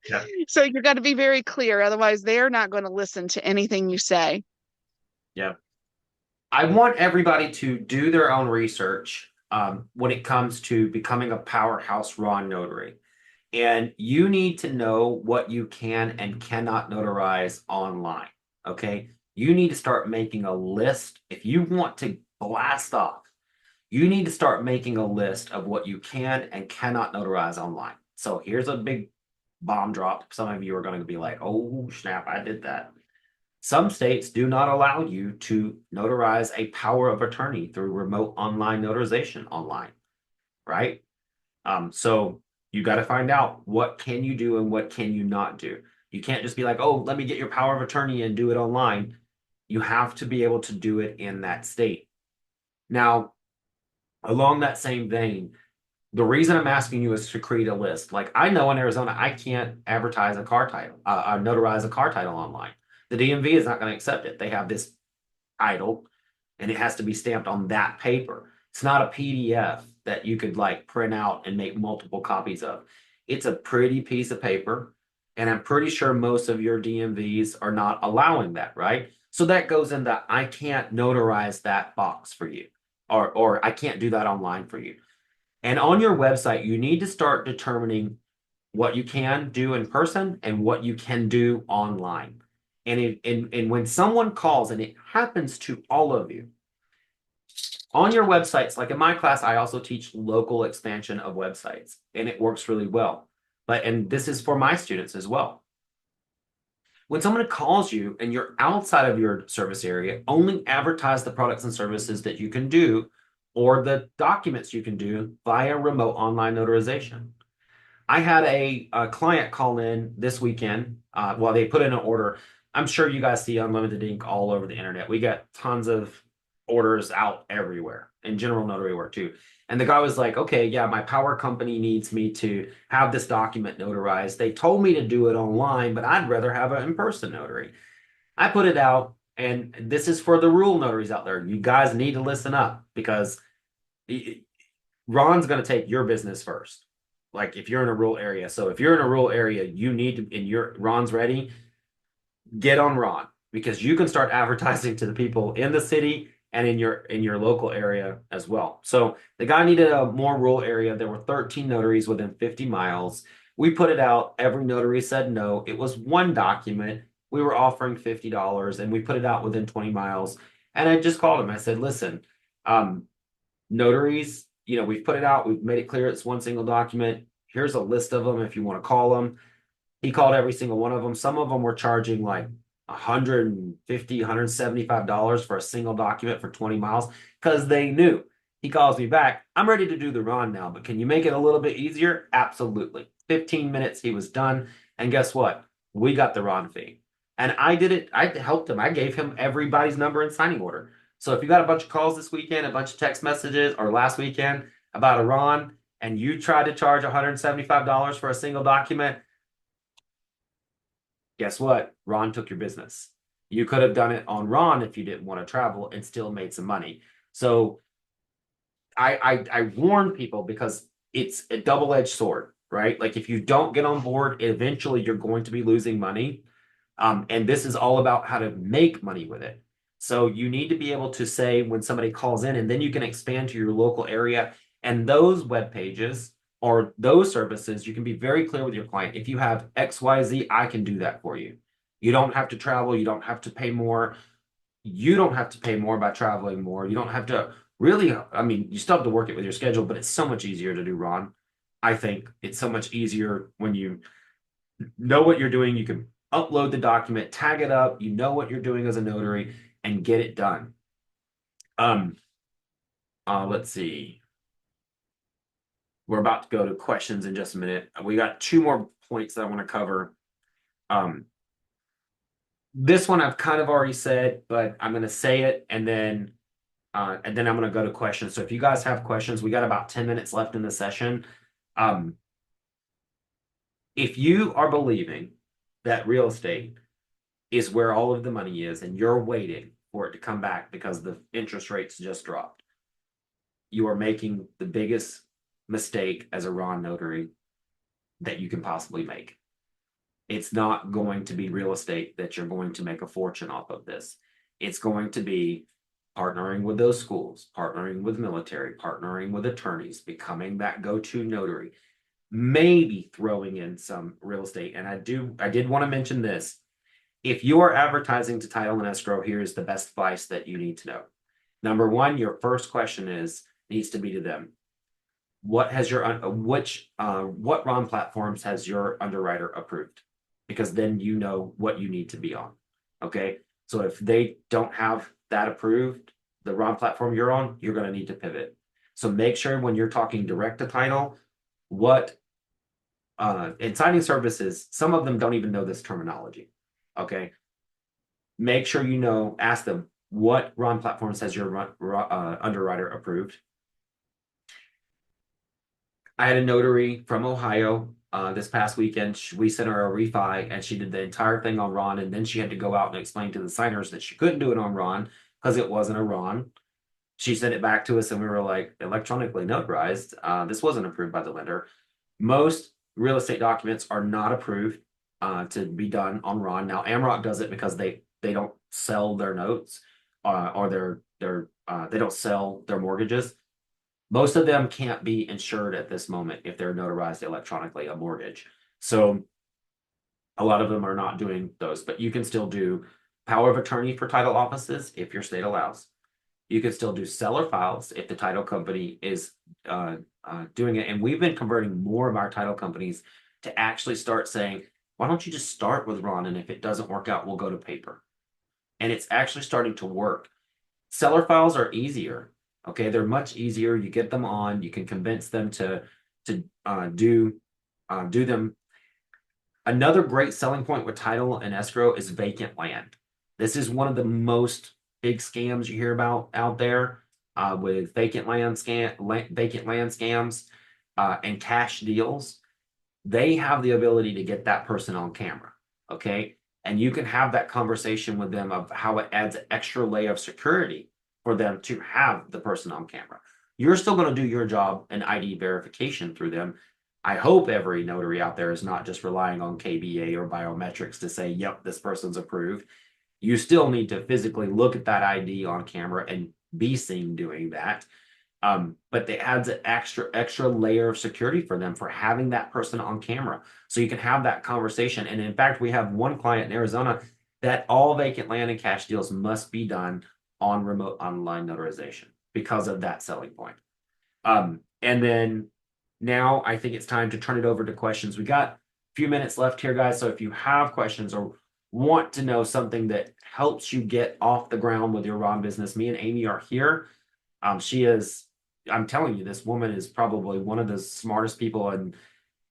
Speaker 1: Yeah.
Speaker 2: So you got to be very clear. Otherwise, they're not going to listen to anything you say.
Speaker 1: Yeah. I want everybody to do their own research when it comes to becoming a powerhouse raw notary. And you need to know what you can and cannot notarize online. Okay. You need to start making a list. If you want to blast off, you need to start making a list of what you can and cannot notarize online. So here's a big bomb drop. Some of you are going to be like, oh, snap, I did that. Some states do not allow you to notarize a power of attorney through remote online notarization online, right? So you got to find out what can you do and what can you not do. You can't just be like, oh, let me get your power of attorney and do it online. You have to be able to do it in that state. Now, along that same vein, the reason I'm asking you is to create a list. Like I know in Arizona, I can't advertise a car title, notarize a car title online. The DMV is not going to accept it. They have this title and it has to be stamped on that paper. It's not a PDF that you could like print out and make multiple copies of. It's a pretty piece of paper. And I'm pretty sure most of your DMVs are not allowing that, right? So that goes in the I can't notarize that box for you, or I can't do that online for you. And on your website, you need to start determining what you can do in person and what you can do online. And when someone calls, and it happens to all of you, on your websites, like in my class, I also teach local expansion of websites, and it works really well. And this is for my students as well. When someone calls you and you're outside of your service area, only advertise the products and services that you can do or the documents you can do via remote online notarization. I had a client call in this weekend while they put in an order. I'm sure you guys see unlimited ink all over the internet. We got tons of orders out everywhere in general notary work too. And the guy was like, okay, yeah, my power company needs me to have this document notarized. They told me to do it online, but I'd rather have an in-person notary. I put it out, and this is for the rural notaries out there. You guys need to listen up because Ron's going to take your business first. Like if you're in a rural area. So if you're in a rural area, you need to, and your Ron's ready, get on Ron because you can start advertising to the people in the city and in your local area as well. So the guy needed a more rural area. There were 13 notaries within 50 miles. We put it out. Every notary said no. It was one document. We were offering $50 and we put it out within 20 miles. And I just called him. I said, listen, notaries, we've put it out. We've made it clear it's one single document. Here's a list of them if you want to call them. He called every single one of them. Some of them were charging like $150, $175 for a single document for 20 miles because they knew. He calls me back. I'm ready to do the Ron now, but can you make it a little bit easier? Absolutely. 15 minutes, he was done. And guess what? We got the Ron fee. And I did it. I helped him. I gave him everybody's number and signing order. So if you got a bunch of calls this weekend, a bunch of text messages, or last weekend about a Ron, and you tried to charge $175 for a single document, guess what? Ron took your business. You could have done it on Ron if you didn't want to travel and still made some money. So I warn people because it's a double-edged sword, right? Like if you don't get on board, eventually you're going to be losing money. And this is all about how to make money with it. So you need to be able to say when somebody calls in, and then you can expand to your local area. And those web pages or those services, you can be very clear with your client. If you have XYZ, I can do that for you. You don't have to travel. You don't have to pay more. You don't have to pay more by traveling more. You don't have to really, I mean, you still have to work it with your schedule, but it's so much easier to do, Ron. I think it's so much easier when you know what you're doing. You can upload the document, tag it up, you know what you're doing as a notary, and get it done. Let's see. We're about to go to questions in just a minute. We got two more points that I want to cover. This one I've kind of already said, but I'm going to say it and then I'm going to go to questions. So if you guys have questions, we got about 10 minutes left in the session. Um, if you are believing that real estate is where all of the money is and you're waiting for it to come back because the interest rates just dropped, you are making the biggest mistake as a raw notary that you can possibly make. It's not going to be real estate that you're going to make a fortune off of this. It's going to be partnering with those schools, partnering with military, partnering with attorneys, becoming that go-to notary, maybe throwing in some real estate. And I did want to mention this. If you are advertising to title and escrow, here's the best advice that you need to know. Number one, your first question needs to be to them. What has your what RON platforms has your underwriter approved? Because then you know what you need to be on. Okay. So if they don't have that approved, the RON platform you're on, you're going to need to pivot. So make sure when you're talking direct to title, what in signing services, some of them don't even know this terminology. Okay. Make sure you know, ask them what RON platforms has your underwriter approved. I had a notary from Ohio this past weekend. We sent her a refi and she did the entire thing on RON. And then she had to go out and explain to the signers that she couldn't do it on RON because it wasn't a RON. She sent it back to us and we were like, electronically notarized. This wasn't approved by the lender. Most real estate documents are not approved to be done on RON. Now, Amrock does it because they don't sell their notes or they don't sell their mortgages. Most of them can't be insured at this moment if they're notarized electronically, a mortgage. So a lot of them are not doing those, but you can still do power of attorney for title offices if your state allows. You can still do seller files if the title company is doing it. And we've been converting more of our title companies to actually start saying, why don't you just start with RON? And if it doesn't work out, we'll go to paper. And it's actually starting to work. Seller files are easier. Okay, they're much easier. You get them on. You can convince them to do them. Another great selling point with title and escrow is vacant land. This is one of the most big scams you hear about out there with vacant land scams and cash deals. They have the ability to get that person on camera. Okay, and you can have that conversation with them of how it adds an extra layer of security for them to have the person on camera. You're still going to do your job and ID verification through them. I hope every notary out there is not just relying on KBA or biometrics to say, yep, this person's approved. You still need to physically look at that ID on camera and be seen doing that. But it adds an extra layer of security for them for having that person on camera. So you can have that conversation. And in fact, we have one client in Arizona that all vacant land and cash deals must be done on remote online notarization because of that selling point. And then now I think it's time to turn it over to questions. We got a few minutes left here, guys. So if you have questions or want to know something that helps you get off the ground with your RON business, me and Amy are here. I'm telling you, this woman is probably one of the smartest people in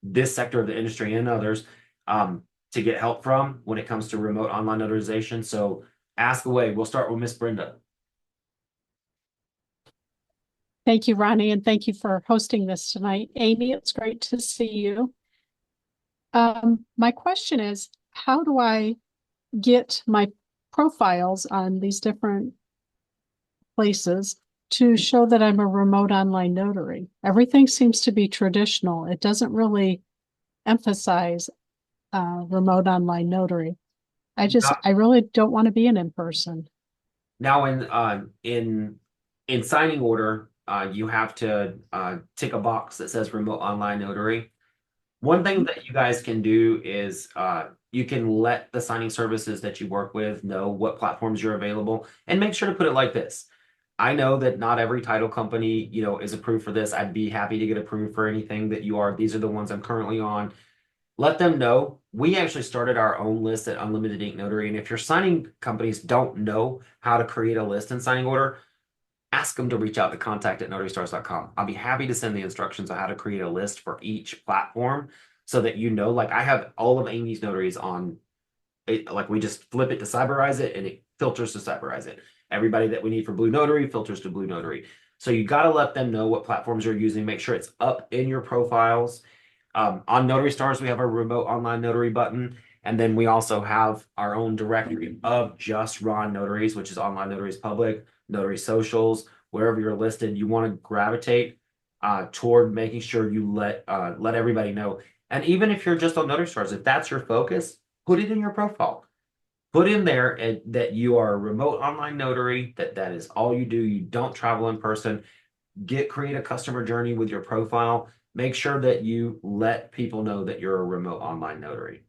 Speaker 1: this sector of the industry and others to get help from when it comes to remote online notarization. So ask away. We'll start with Miss Brenda.
Speaker 5: Thank you, Ronnie, and thank you for hosting this tonight. Amy, it's great to see you. My question is, how do I get my profiles on these different places to show that I'm a remote online notary? Everything seems to be traditional. It doesn't really emphasize remote online notary. I really don't want to be an in-person.
Speaker 1: Now in signing order, you have to tick a box that says remote online notary. One thing that you guys can do is you can let the signing services that you work with know what platforms you're available and make sure to put it like this. I know that not every title company, is approved for this. I'd be happy to get approved for anything that you are. These are the ones I'm currently on. Let them know. We actually started our own list at Unlimited Ink Notary. And if your signing companies don't know how to create a list in signing order, ask them to reach out to contact@notarystars.com. I'll be happy to send the instructions on how to create a list for each platform so that like I have all of Amy's notaries on Like we just flip it to Cyberize it and it filters to Cyberize it. Everybody that we need for Blue Notary filters to Blue Notary. So you got to let them know what platforms you're using. Make sure it's up in your profiles. On Notary Stars, we have a remote online notary button. And then we also have our own directory of just Ron Notaries, which is Online Notaries Public, Notary Socials, wherever you're listed. You want to gravitate toward making sure you let everybody know. And even if you're just on Notary Stars, if that's your focus, put it in your profile. Put in there that you are a remote online notary, that is all you do. You don't travel in person. Create a customer journey with your profile. Make sure that you let people know that you're a remote online notary.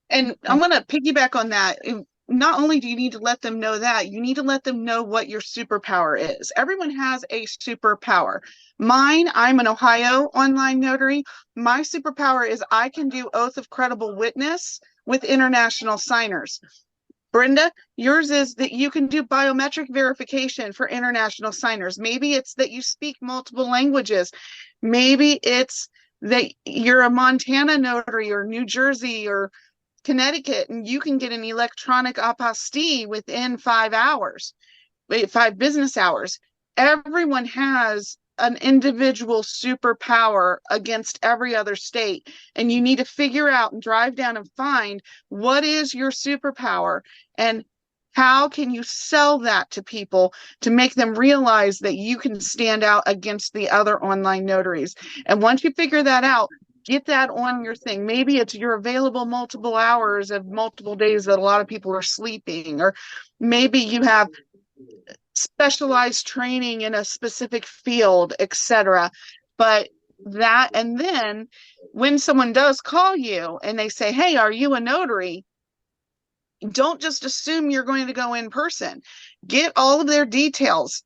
Speaker 2: And I'm going to piggyback on that. Not only do you need to let them know that, you need to let them know what your superpower is. Everyone has a superpower. Mine, I'm an Ohio online notary. My superpower is I can do oath of credible witness with international signers. Brenda, yours is that you can do biometric verification for international signers. Maybe it's that you speak multiple languages. Maybe it's that you're a Montana notary or New Jersey or Connecticut, and you can get an electronic apostille within 5 hours, 5 business hours. Everyone has an individual superpower against every other state, and you need to figure out and drive down and find what is your superpower and how can you sell that to people to make them realize that you can stand out against the other online notaries. And once you figure that out, get that on your thing. Maybe it's you're available multiple hours of multiple days that a lot of people are sleeping, or maybe you have specialized training in a specific field, etc. But that, and then when someone does call you and they say, hey, are you a notary? Don't just assume you're going to go in person. Get all of their details.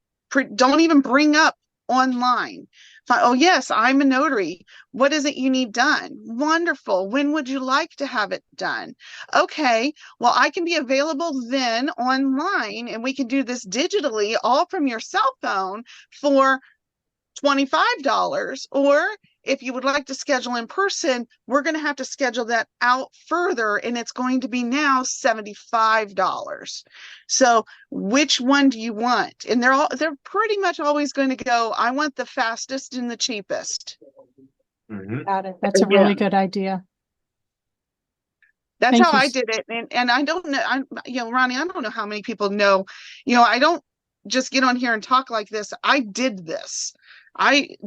Speaker 2: Don't even bring up online. Oh, yes, I'm a notary. What is it you need done? Wonderful. When would you like to have it done? Okay, well, I can be available then online and we can do this digitally, all from your cell phone for $25. Or if you would like to schedule in person, we're going to have to schedule that out further, and it's going to be now $75. So which one do you want? And they're pretty much always going to go, I want the fastest and the cheapest.
Speaker 1: Mm-hmm.
Speaker 5: Got it. That's a really good idea.
Speaker 2: That's
Speaker 5: Thank
Speaker 2: how
Speaker 5: you.
Speaker 2: I did it. And I don't know, Ronnie, I don't know how many people know, I don't just get on here and talk like this. I did this.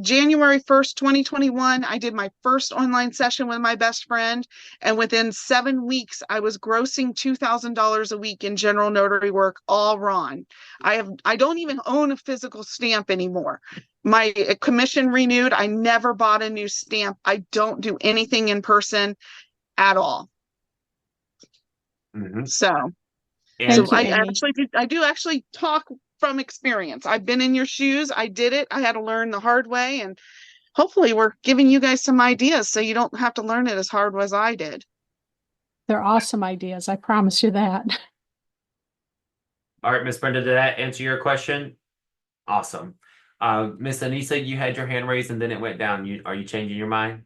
Speaker 2: January 1st, 2021, I did my first online session with my best friend. And within 7 weeks, I was grossing $2,000 a week in general notary work, all Ron. I don't even own a physical stamp anymore. My commission renewed. I never bought a new stamp. I don't do anything in person at all.
Speaker 1: Mm-hmm.
Speaker 2: So
Speaker 5: Thank you,
Speaker 2: I
Speaker 5: Amy.
Speaker 2: do actually talk from experience. I've been in your shoes. I did it. I had to learn the hard way, and hopefully we're giving you guys some ideas so you don't have to learn it as hard as I did.
Speaker 5: They're awesome ideas. I promise you that.
Speaker 1: All right, Miss Brenda, did that answer your question? Awesome. Miss Anissa, you had your hand raised and then it went down. Are you changing your mind?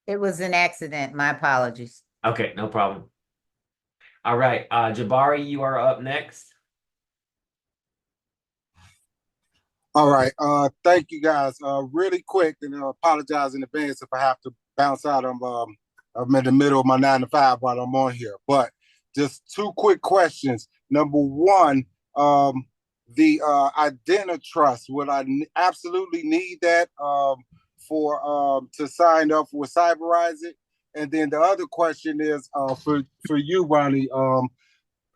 Speaker 6: It was an accident. My apologies.
Speaker 1: Okay, no problem. All right, Jabari, you are up next.
Speaker 7: All right. Thank you guys. Really quick, and apologize in advance if I have to bounce out. I'm in the middle of my 9 to 5 while I'm on here. But just 2 quick questions. Number one, the IdenTrust. Would I absolutely need that to sign up with Cyberize it? And then the other question is for you, Ronnie.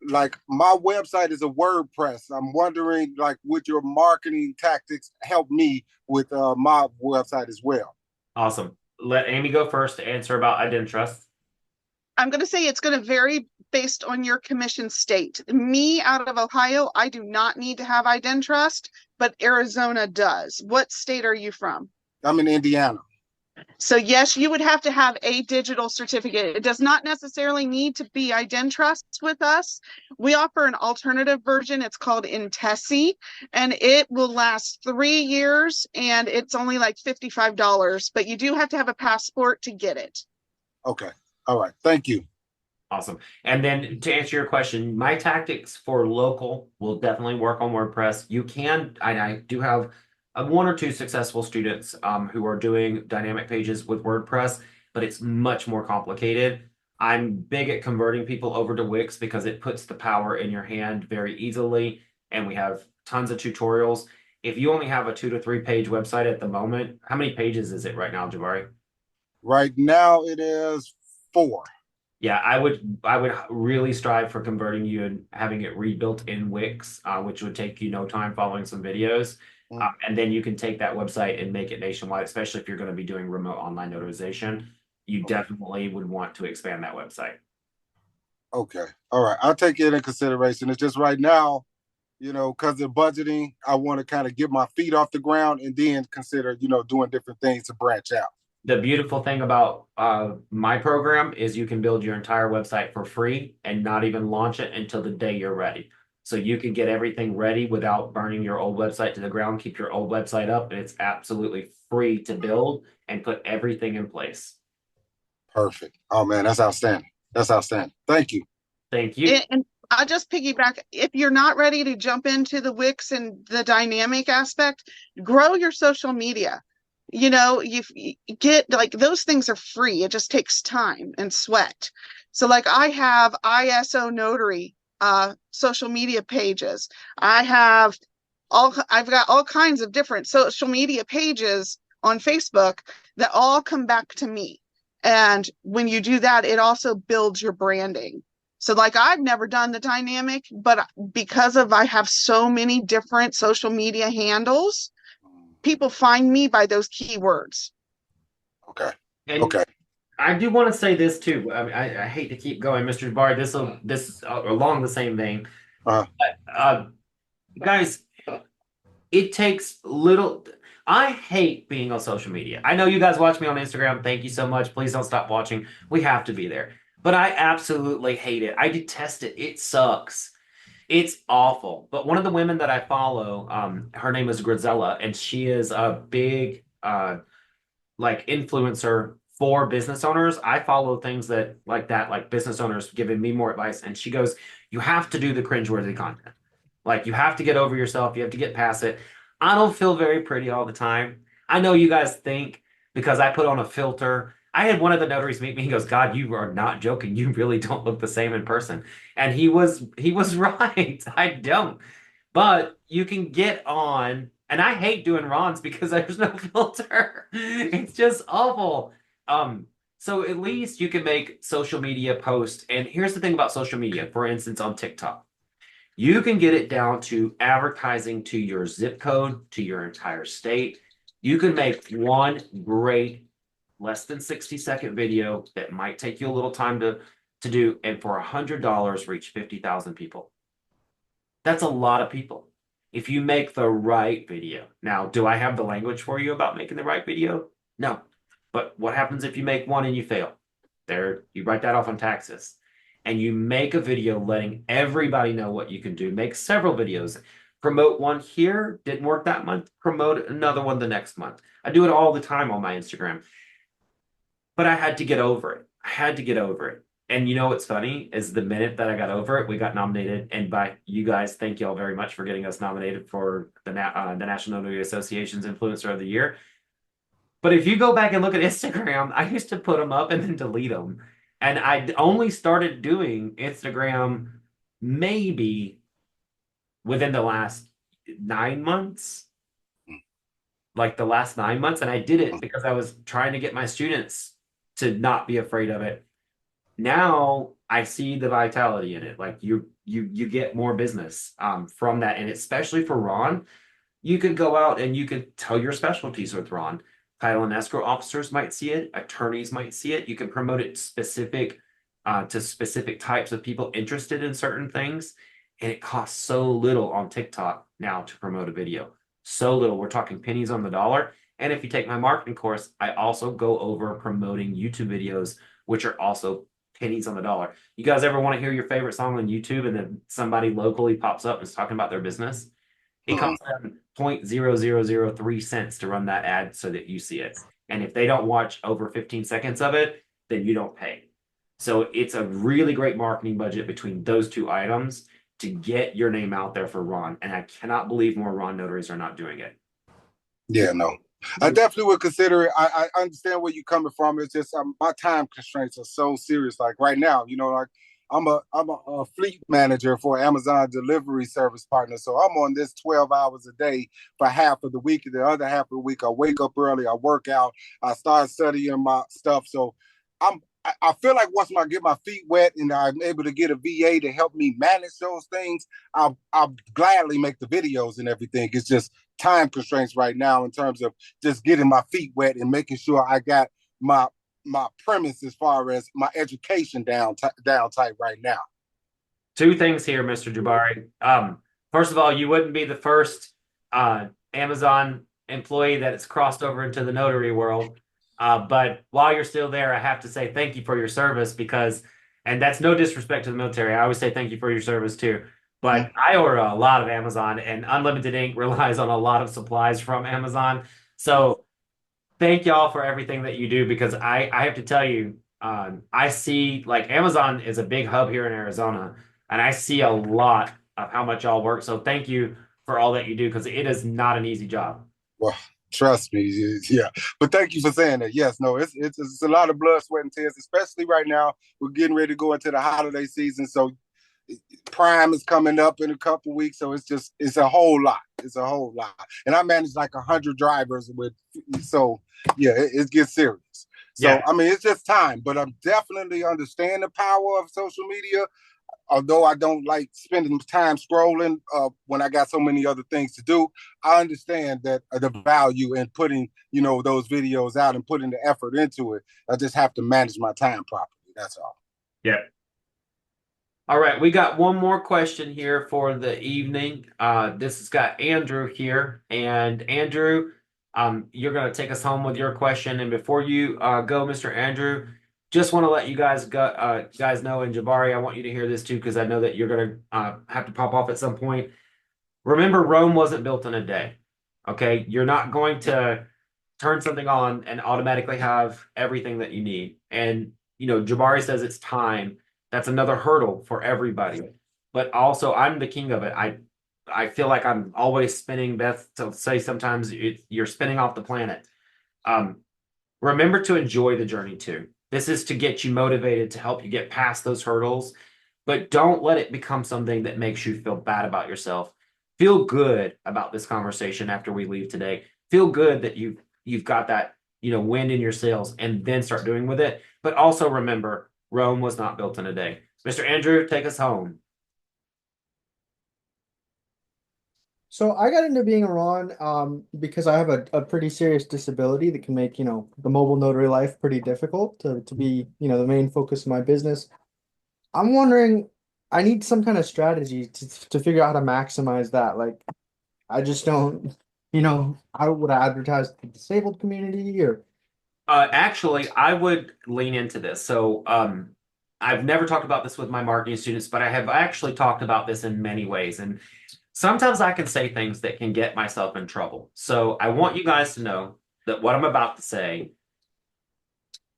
Speaker 7: Like my website is a WordPress. I'm wondering, like, would your marketing tactics help me with my website as well?
Speaker 1: Awesome. Let Amy go first to answer about IdenTrust.
Speaker 2: I'm going to say it's going to vary based on your commission state. Me out of Ohio, I do not need to have IdenTrust, but Arizona does. What state are you from?
Speaker 7: I'm in Indiana.
Speaker 2: So yes, you would have to have a digital certificate. It does not necessarily need to be IdenTrust with us. We offer an alternative version. It's called Intesi, and it will last 3 years, and it's only like $55, but you do have to have a passport to get it.
Speaker 7: Okay. All right. Thank you.
Speaker 1: Awesome. And then to answer your question, my tactics for local will definitely work on WordPress. You can, I do have one or two successful students who are doing dynamic pages with WordPress, but it's much more complicated. I'm big at converting people over to Wix because it puts the power in your hand very easily, and we have tons of tutorials. If you only have a 2 to 3 page website at the moment, how many pages is it right now, Jabari?
Speaker 7: Right now it is 4.
Speaker 1: Yeah, I would really strive for converting you and having it rebuilt in Wix, which would take you no time following some videos. And then you can take that website and make it nationwide, especially if you're going to be doing remote online notarization. You definitely would want to expand that website.
Speaker 7: Okay. All right. I'll take it in consideration. It's just right now, because of budgeting, I want to kind of get my feet off the ground and then consider, doing different things to branch out.
Speaker 1: The beautiful thing about my program is you can build your entire website for free and not even launch it until the day you're ready. So you can get everything ready without burning your old website to the ground, keep your old website up, and it's absolutely free to build and put everything in place.
Speaker 7: Perfect. Oh man, that's outstanding. That's outstanding. Thank you.
Speaker 1: Thank you.
Speaker 2: And I just piggyback. If you're not ready to jump into the Wix and the dynamic aspect, grow your social media. You get like those things are free. It just takes time and sweat. So like I have ISO notary social media pages. I've got all kinds of different social media pages on Facebook that all come back to me. And when you do that, it also builds your branding. So like I've never done the dynamic, but because of I have so many different social media handles, people find me by those keywords.
Speaker 7: Okay.
Speaker 1: And
Speaker 7: okay.
Speaker 1: I do want to say this too. I mean, I hate to keep going, Mr. Jabari. This is along the same vein. Guys, it takes little. I hate being on social media. I know you guys watch me on Instagram. Thank you so much. Please don't stop watching. We have to be there. But I absolutely hate it. I detest it. It sucks. It's awful. But one of the women that I follow, her name is Grizella, and she is a big like influencer for business owners. I follow things that like business owners giving me more advice. And she goes, you have to do the cringeworthy content. Like you have to get over yourself. You have to get past it. I don't feel very pretty all the time. I know you guys think because I put on a filter. I had one of the notaries meet me. He goes, God, you are not joking. You really don't look the same in person. And he was right. I don't. But you can get on, and I hate doing Ron's because there's no filter. It's just awful. So at least you can make social media posts. And here's the thing about social media, for instance, on TikTok. You can get it down to advertising to your zip code, to your entire state. You can make one great less than 60-second video that might take you a little time to do, and for $100 reach 50,000 people. That's a lot of people. If you make the right video. Now, do I have the language for you about making the right video? No. But what happens if you make one and you fail? There, you write that off on taxes. And you make a video letting everybody know what you can do. Make several videos. Promote one here, didn't work that month. Promote another one the next month. I do it all the time on my Instagram. But I had to get over it. I had to get over it. And you know what's funny is the minute that I got over it, we got nominated. And by you guys, thank you all very much for getting us nominated for the National Notary Association's Influencer of the Year. But if you go back and look at Instagram, I used to put them up and then delete them. And I only started doing Instagram maybe within the last 9 months. Like the last 9 months. And I did it because I was trying to get my students to not be afraid of it. Now I see the vitality in it. Like you get more business from that. And especially for Ron, you could go out and you could tell your specialties with Ron. Title and escrow officers might see it. Attorneys might see it. You can promote it specific to specific types of people interested in certain things. And it costs so little on TikTok now to promote a video. So little. We're talking pennies on the dollar. And if you take my marketing course, I also go over promoting YouTube videos, which are also pennies on the dollar. You guys ever want to hear your favorite song on YouTube and then somebody locally pops up and is talking about their business? It costs them 0.0003 cents to run that ad so that you see it. And if they don't watch over 15 seconds of it, then you don't pay. So it's a really great marketing budget between those two items to get your name out there for Ron. And I cannot believe more Ron notaries are not doing it.
Speaker 7: Yeah, no. I definitely would consider it. I understand where you're coming from. It's just my time constraints are so serious. Like right now, like I'm a fleet manager for Amazon delivery service partner. So I'm on this 12 hours a day for half of the week. The other half of the week, I wake up early, I work out, I start studying my stuff. So I feel like once I get my feet wet and I'm able to get a VA to help me manage those things, I'll gladly make the videos and everything. It's just time constraints right now in terms of just getting my feet wet and making sure I got my premise as far as my education down tight right now.
Speaker 1: Two things here, Mr. Jabari. First of all, you wouldn't be the first Amazon employee that has crossed over into the notary world. But while you're still there, I have to say thank you for your service because, and that's no disrespect to the military. I always say thank you for your service too. But I order a lot of Amazon, and Unlimited Ink relies on a lot of supplies from Amazon. So thank y'all for everything that you do because I have to tell you, I see like Amazon is a big hub here in Arizona, and I see a lot of how much y'all work. So thank you for all that you do because it is not an easy job.
Speaker 7: Well, trust me, yeah. But thank you for saying that. Yes, no, it's a lot of blood, sweat, and tears, especially right now. We're getting ready to go into the holiday season, so Prime is coming up in a couple of weeks, so it's a whole lot. It's a whole lot, and I manage like 100 drivers so yeah, it gets serious. So
Speaker 1: Yeah.
Speaker 7: I mean, it's just time, but I'm definitely understand the power of social media. Although I don't like spending time scrolling when I got so many other things to do, I understand that the value in putting those videos out and putting the effort into it. I just have to manage my time properly. That's all.
Speaker 1: Yeah. All right, we got one more question here for the evening. This has got Andrew here, and Andrew, you're going to take us home with your question. And before you go, Mr. Andrew, just want to let you guys know, and Jabari, I want you to hear this too, because I know that you're going to have to pop off at some point. Remember, Rome wasn't built in a day. Okay, you're not going to turn something on and automatically have everything that you need. And Jabari says it's time. That's another hurdle for everybody. But also, I'm the king of it. I feel like I'm always spinning. Beth to say sometimes you're spinning off the planet. Remember to enjoy the journey too. This is to get you motivated to help you get past those hurdles, but don't let it become something that makes you feel bad about yourself. Feel good about this conversation after we leave today. Feel good that you've got that wind in your sails, and then start doing with it. But also remember, Rome was not built in a day. Mr. Andrew, take us home.
Speaker 8: So I got into being a Ron because I have a pretty serious disability that can make, the mobile notary life pretty difficult to be, the main focus of my business. I'm wondering, I need some kind of strategy to figure out how to maximize that. Like, I just don't, how would I advertise to the disabled community or?
Speaker 1: Actually, I would lean into this. So I've never talked about this with my marketing students, but I have actually talked about this in many ways. And sometimes I can say things that can get myself in trouble. So I want you guys to know that what I'm about to say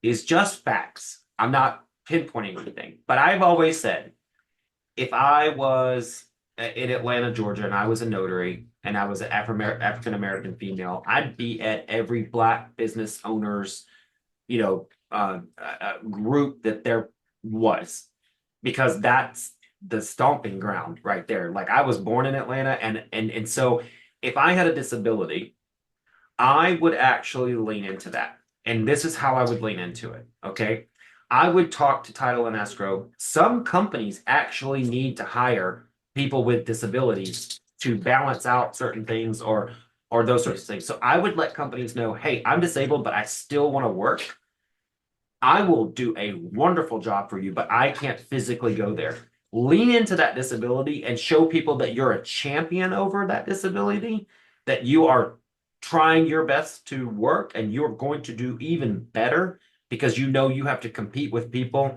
Speaker 1: is just facts. I'm not pinpointing anything, but I've always said, if I was in Atlanta, Georgia, and I was a notary and I was an African-American female, I'd be at every Black business owners, group that there was, because that's the stomping ground right there. Like, I was born in Atlanta, and so if I had a disability, I would actually lean into that. And this is how I would lean into it. Okay. I would talk to title and escrow. Some companies actually need to hire people with disabilities to balance out certain things or those sorts of things. So I would let companies know, hey, I'm disabled, but I still want to work. I will do a wonderful job for you, but I can't physically go there. Lean into that disability and show people that you're a champion over that disability, that you are trying your best to work and you're going to do even better, because you have to compete with people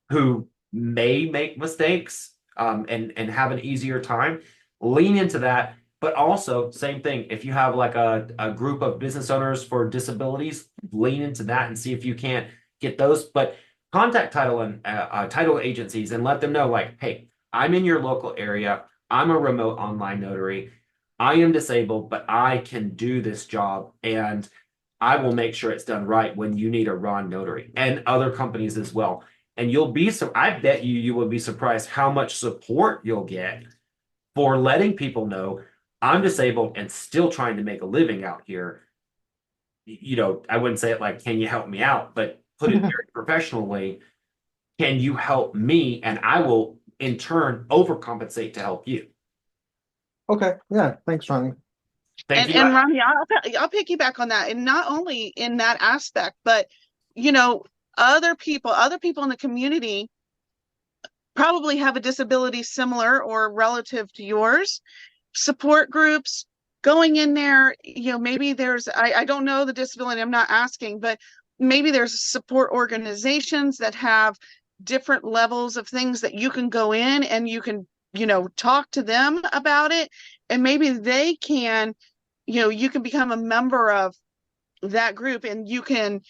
Speaker 1: who may make mistakes and have an easier time. Lean into that. But also, same thing, if you have like a group of business owners for disabilities, lean into that and see if you can't get those, but contact title and title agencies and let them know, like, hey, I'm in your local area. I'm a remote online notary. I am disabled, but I can do this job, and I will make sure it's done right when you need a Ron notary, and other companies as well. And you'll be so I bet you will be surprised how much support you'll get for letting people know I'm disabled and still trying to make a living out here. You know, I wouldn't say it like, can you help me out? But put it very professionally, can you help me? And I will in turn overcompensate to help you.
Speaker 8: Okay, yeah, thanks, Ronnie.
Speaker 1: Thank you.
Speaker 2: And Ronnie, I'll piggyback on that, and not only in that aspect, but you know, other people in the community probably have a disability similar or relative to yours. Support groups, going in there, you know, maybe there's, I don't know the disability, I'm not asking, but maybe there's support organizations that have different levels of things that you can go in and you can, you know, talk to them about it. And maybe they can, you know, you can become a member of that group and you can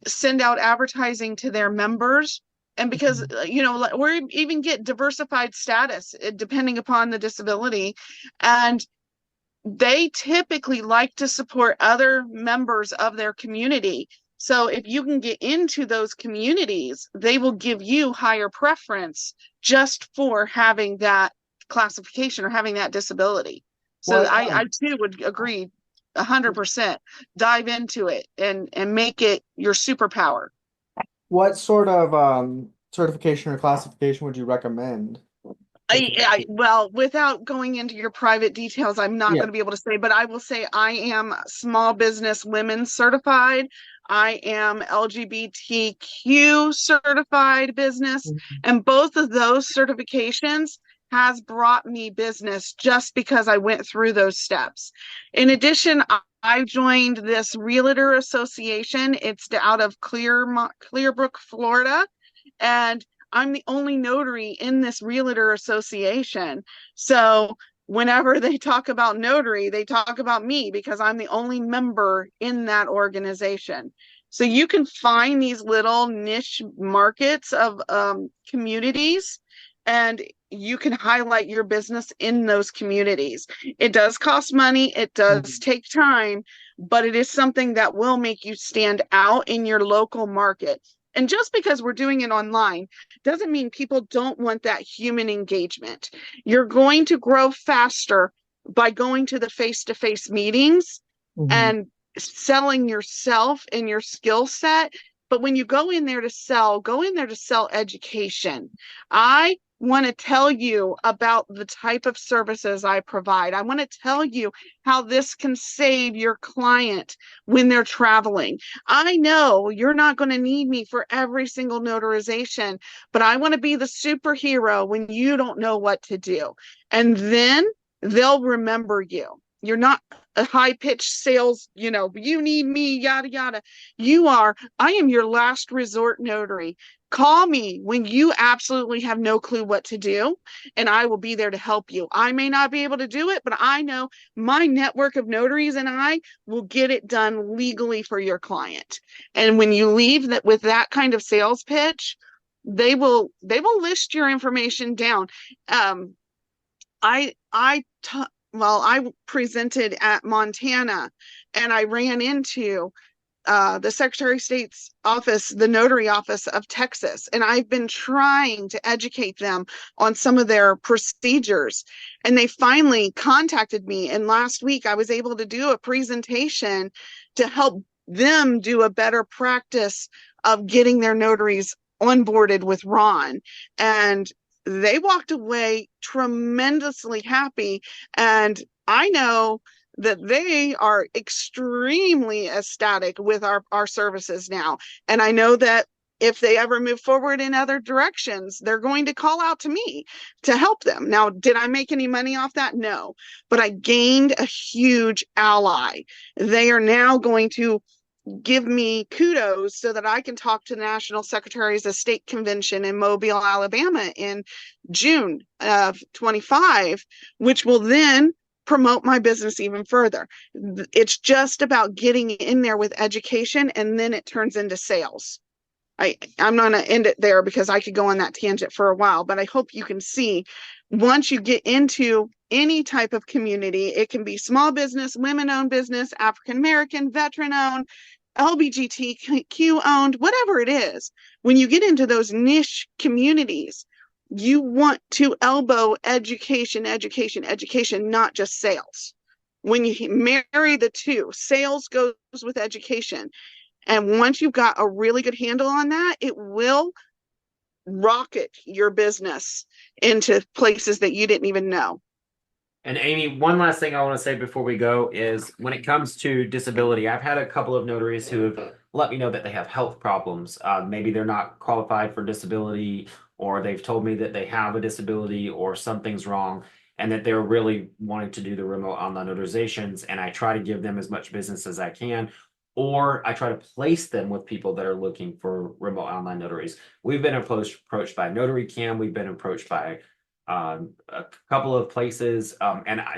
Speaker 2: send out advertising to their members. And because, you know, or even get diversified status depending upon the disability. And they typically like to support other members of their community. So if you can get into those communities, they will give you higher preference just for having that classification or having that disability. So
Speaker 8: Well,
Speaker 2: I too would agree 100%. Dive into it and make it your superpower.
Speaker 8: what sort of certification or classification would you recommend?
Speaker 2: Well, without going into your private details, I'm not
Speaker 8: Yeah.
Speaker 2: going to be able to say, but I will say I am small business women certified. I am LGBTQ certified business, and both of those certifications has brought me business just because I went through those steps. In addition, I joined this realtor association. It's out of Clearbrook, Florida, and I'm the only notary in this realtor association. So whenever they talk about notary, they talk about me because I'm the only member in that organization. So you can find these little niche markets of communities, and you can highlight your business in those communities. It does cost money. It does take time, but it is something that will make you stand out in your local market. And just because we're doing it online doesn't mean people don't want that human engagement. You're going to grow faster by going to the face-to-face meetings and selling yourself and your skill set. But when you go in there to sell education. I want to tell you about the type of services I provide. I want to tell you how this can save your client when they're traveling. I know you're not going to need me for every single notarization, but I want to be the superhero when you don't know what to do. And then they'll remember you. You're not a high-pitched sales, you know, you need me, yada, yada. I am your last resort notary. Call me when you absolutely have no clue what to do, and I will be there to help you. I may not be able to do it, but I know my network of notaries and I will get it done legally for your client. And when you leave that with that kind of sales pitch, they will list your information down. I presented at Montana, and I ran into the Secretary of State's office, the notary office of Texas. And I've been trying to educate them on some of their procedures. And they finally contacted me. And last week I was able to do a presentation to help them do a better practice of getting their notaries onboarded with Ron. And they walked away tremendously happy. And I know that they are extremely ecstatic with our services now. And I know that if they ever move forward in other directions, they're going to call out to me to help them. Now, did I make any money off that? No, but I gained a huge ally. They are now going to give me kudos so that I can talk to the National Secretaries of State Convention in Mobile, Alabama in June of 25, which will then promote my business even further. It's just about getting in there with education, and then it turns into sales. I'm going to end it there because I could go on that tangent for a while, but I hope you can see once you get into any type of community, it can be small business, women-owned business, African-American, veteran-owned, LGBTQ owned, whatever it is. When you get into those niche communities, you want to elbow education, education, education, not just sales. When you marry the two, sales goes with education. And once you've got a really good handle on that, it will rocket your business into places that you didn't even know.
Speaker 1: And Amy, one last thing I want to say before we go is when it comes to disability, I've had a couple of notaries who have let me know that they have health problems. Maybe they're not qualified for disability, or they've told me that they have a disability or something's wrong, and that they're really wanting to do the remote online notarizations. And I try to give them as much business as I can, or I try to place them with people that are looking for remote online notaries. We've been approached by Notary Cam. We've been approached by a couple of places.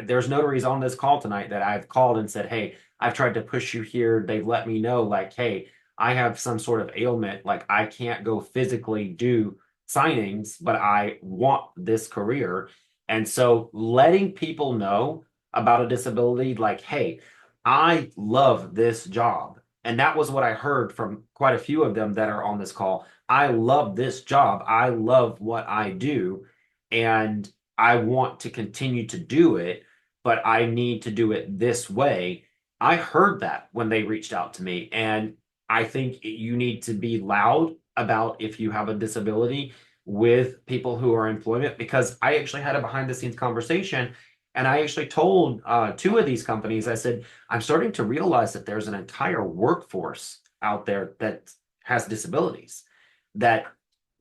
Speaker 1: There's notaries on this call tonight that I've called and said, hey, I've tried to push you here. They've let me know, like, hey, I have some sort of ailment. Like, I can't go physically do signings, but I want this career. And so letting people know about a disability, like, hey, I love this job. And that was what I heard from quite a few of them that are on this call. I love this job. I love what I do. And I want to continue to do it, but I need to do it this way. I heard that when they reached out to me. And I think you need to be loud about if you have a disability with people who are in employment, because I actually had a behind the scenes conversation. And I actually told two of these companies, I said, I'm starting to realize that there's an entire workforce out there that has disabilities, that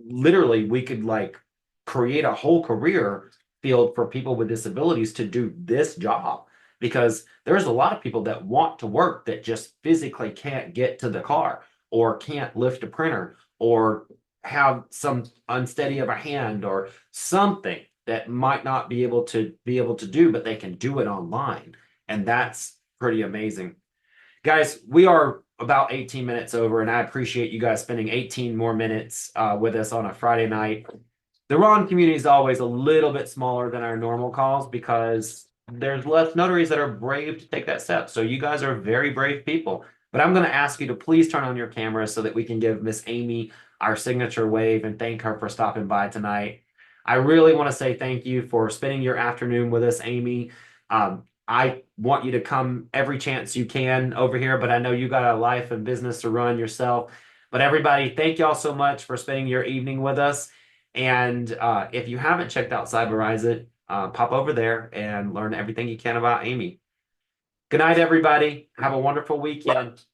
Speaker 1: literally we could like create a whole career field for people with disabilities to do this job, because there's a lot of people that want to work that just physically can't get to the car, or can't lift a printer, or have some unsteady of a hand or something that might not be able to do, but they can do it online. And that's pretty amazing. Guys, we are about 18 minutes over, and I appreciate you guys spending 18 more minutes with us on a Friday night. The Ron community is always a little bit smaller than our normal calls because there's less notaries that are brave to take that step. So you guys are very brave people. But I'm going to ask you to please turn on your cameras so that we can give Miss Amy our signature wave and thank her for stopping by tonight. I really want to say thank you for spending your afternoon with us, Amy. I want you to come every chance you can over here, but I know you got a life and business to run yourself. But everybody, thank y'all so much for spending your evening with us. And if you haven't checked out Cyberize It, pop over there and learn everything you can about Amy. Good night, everybody. Have a wonderful weekend.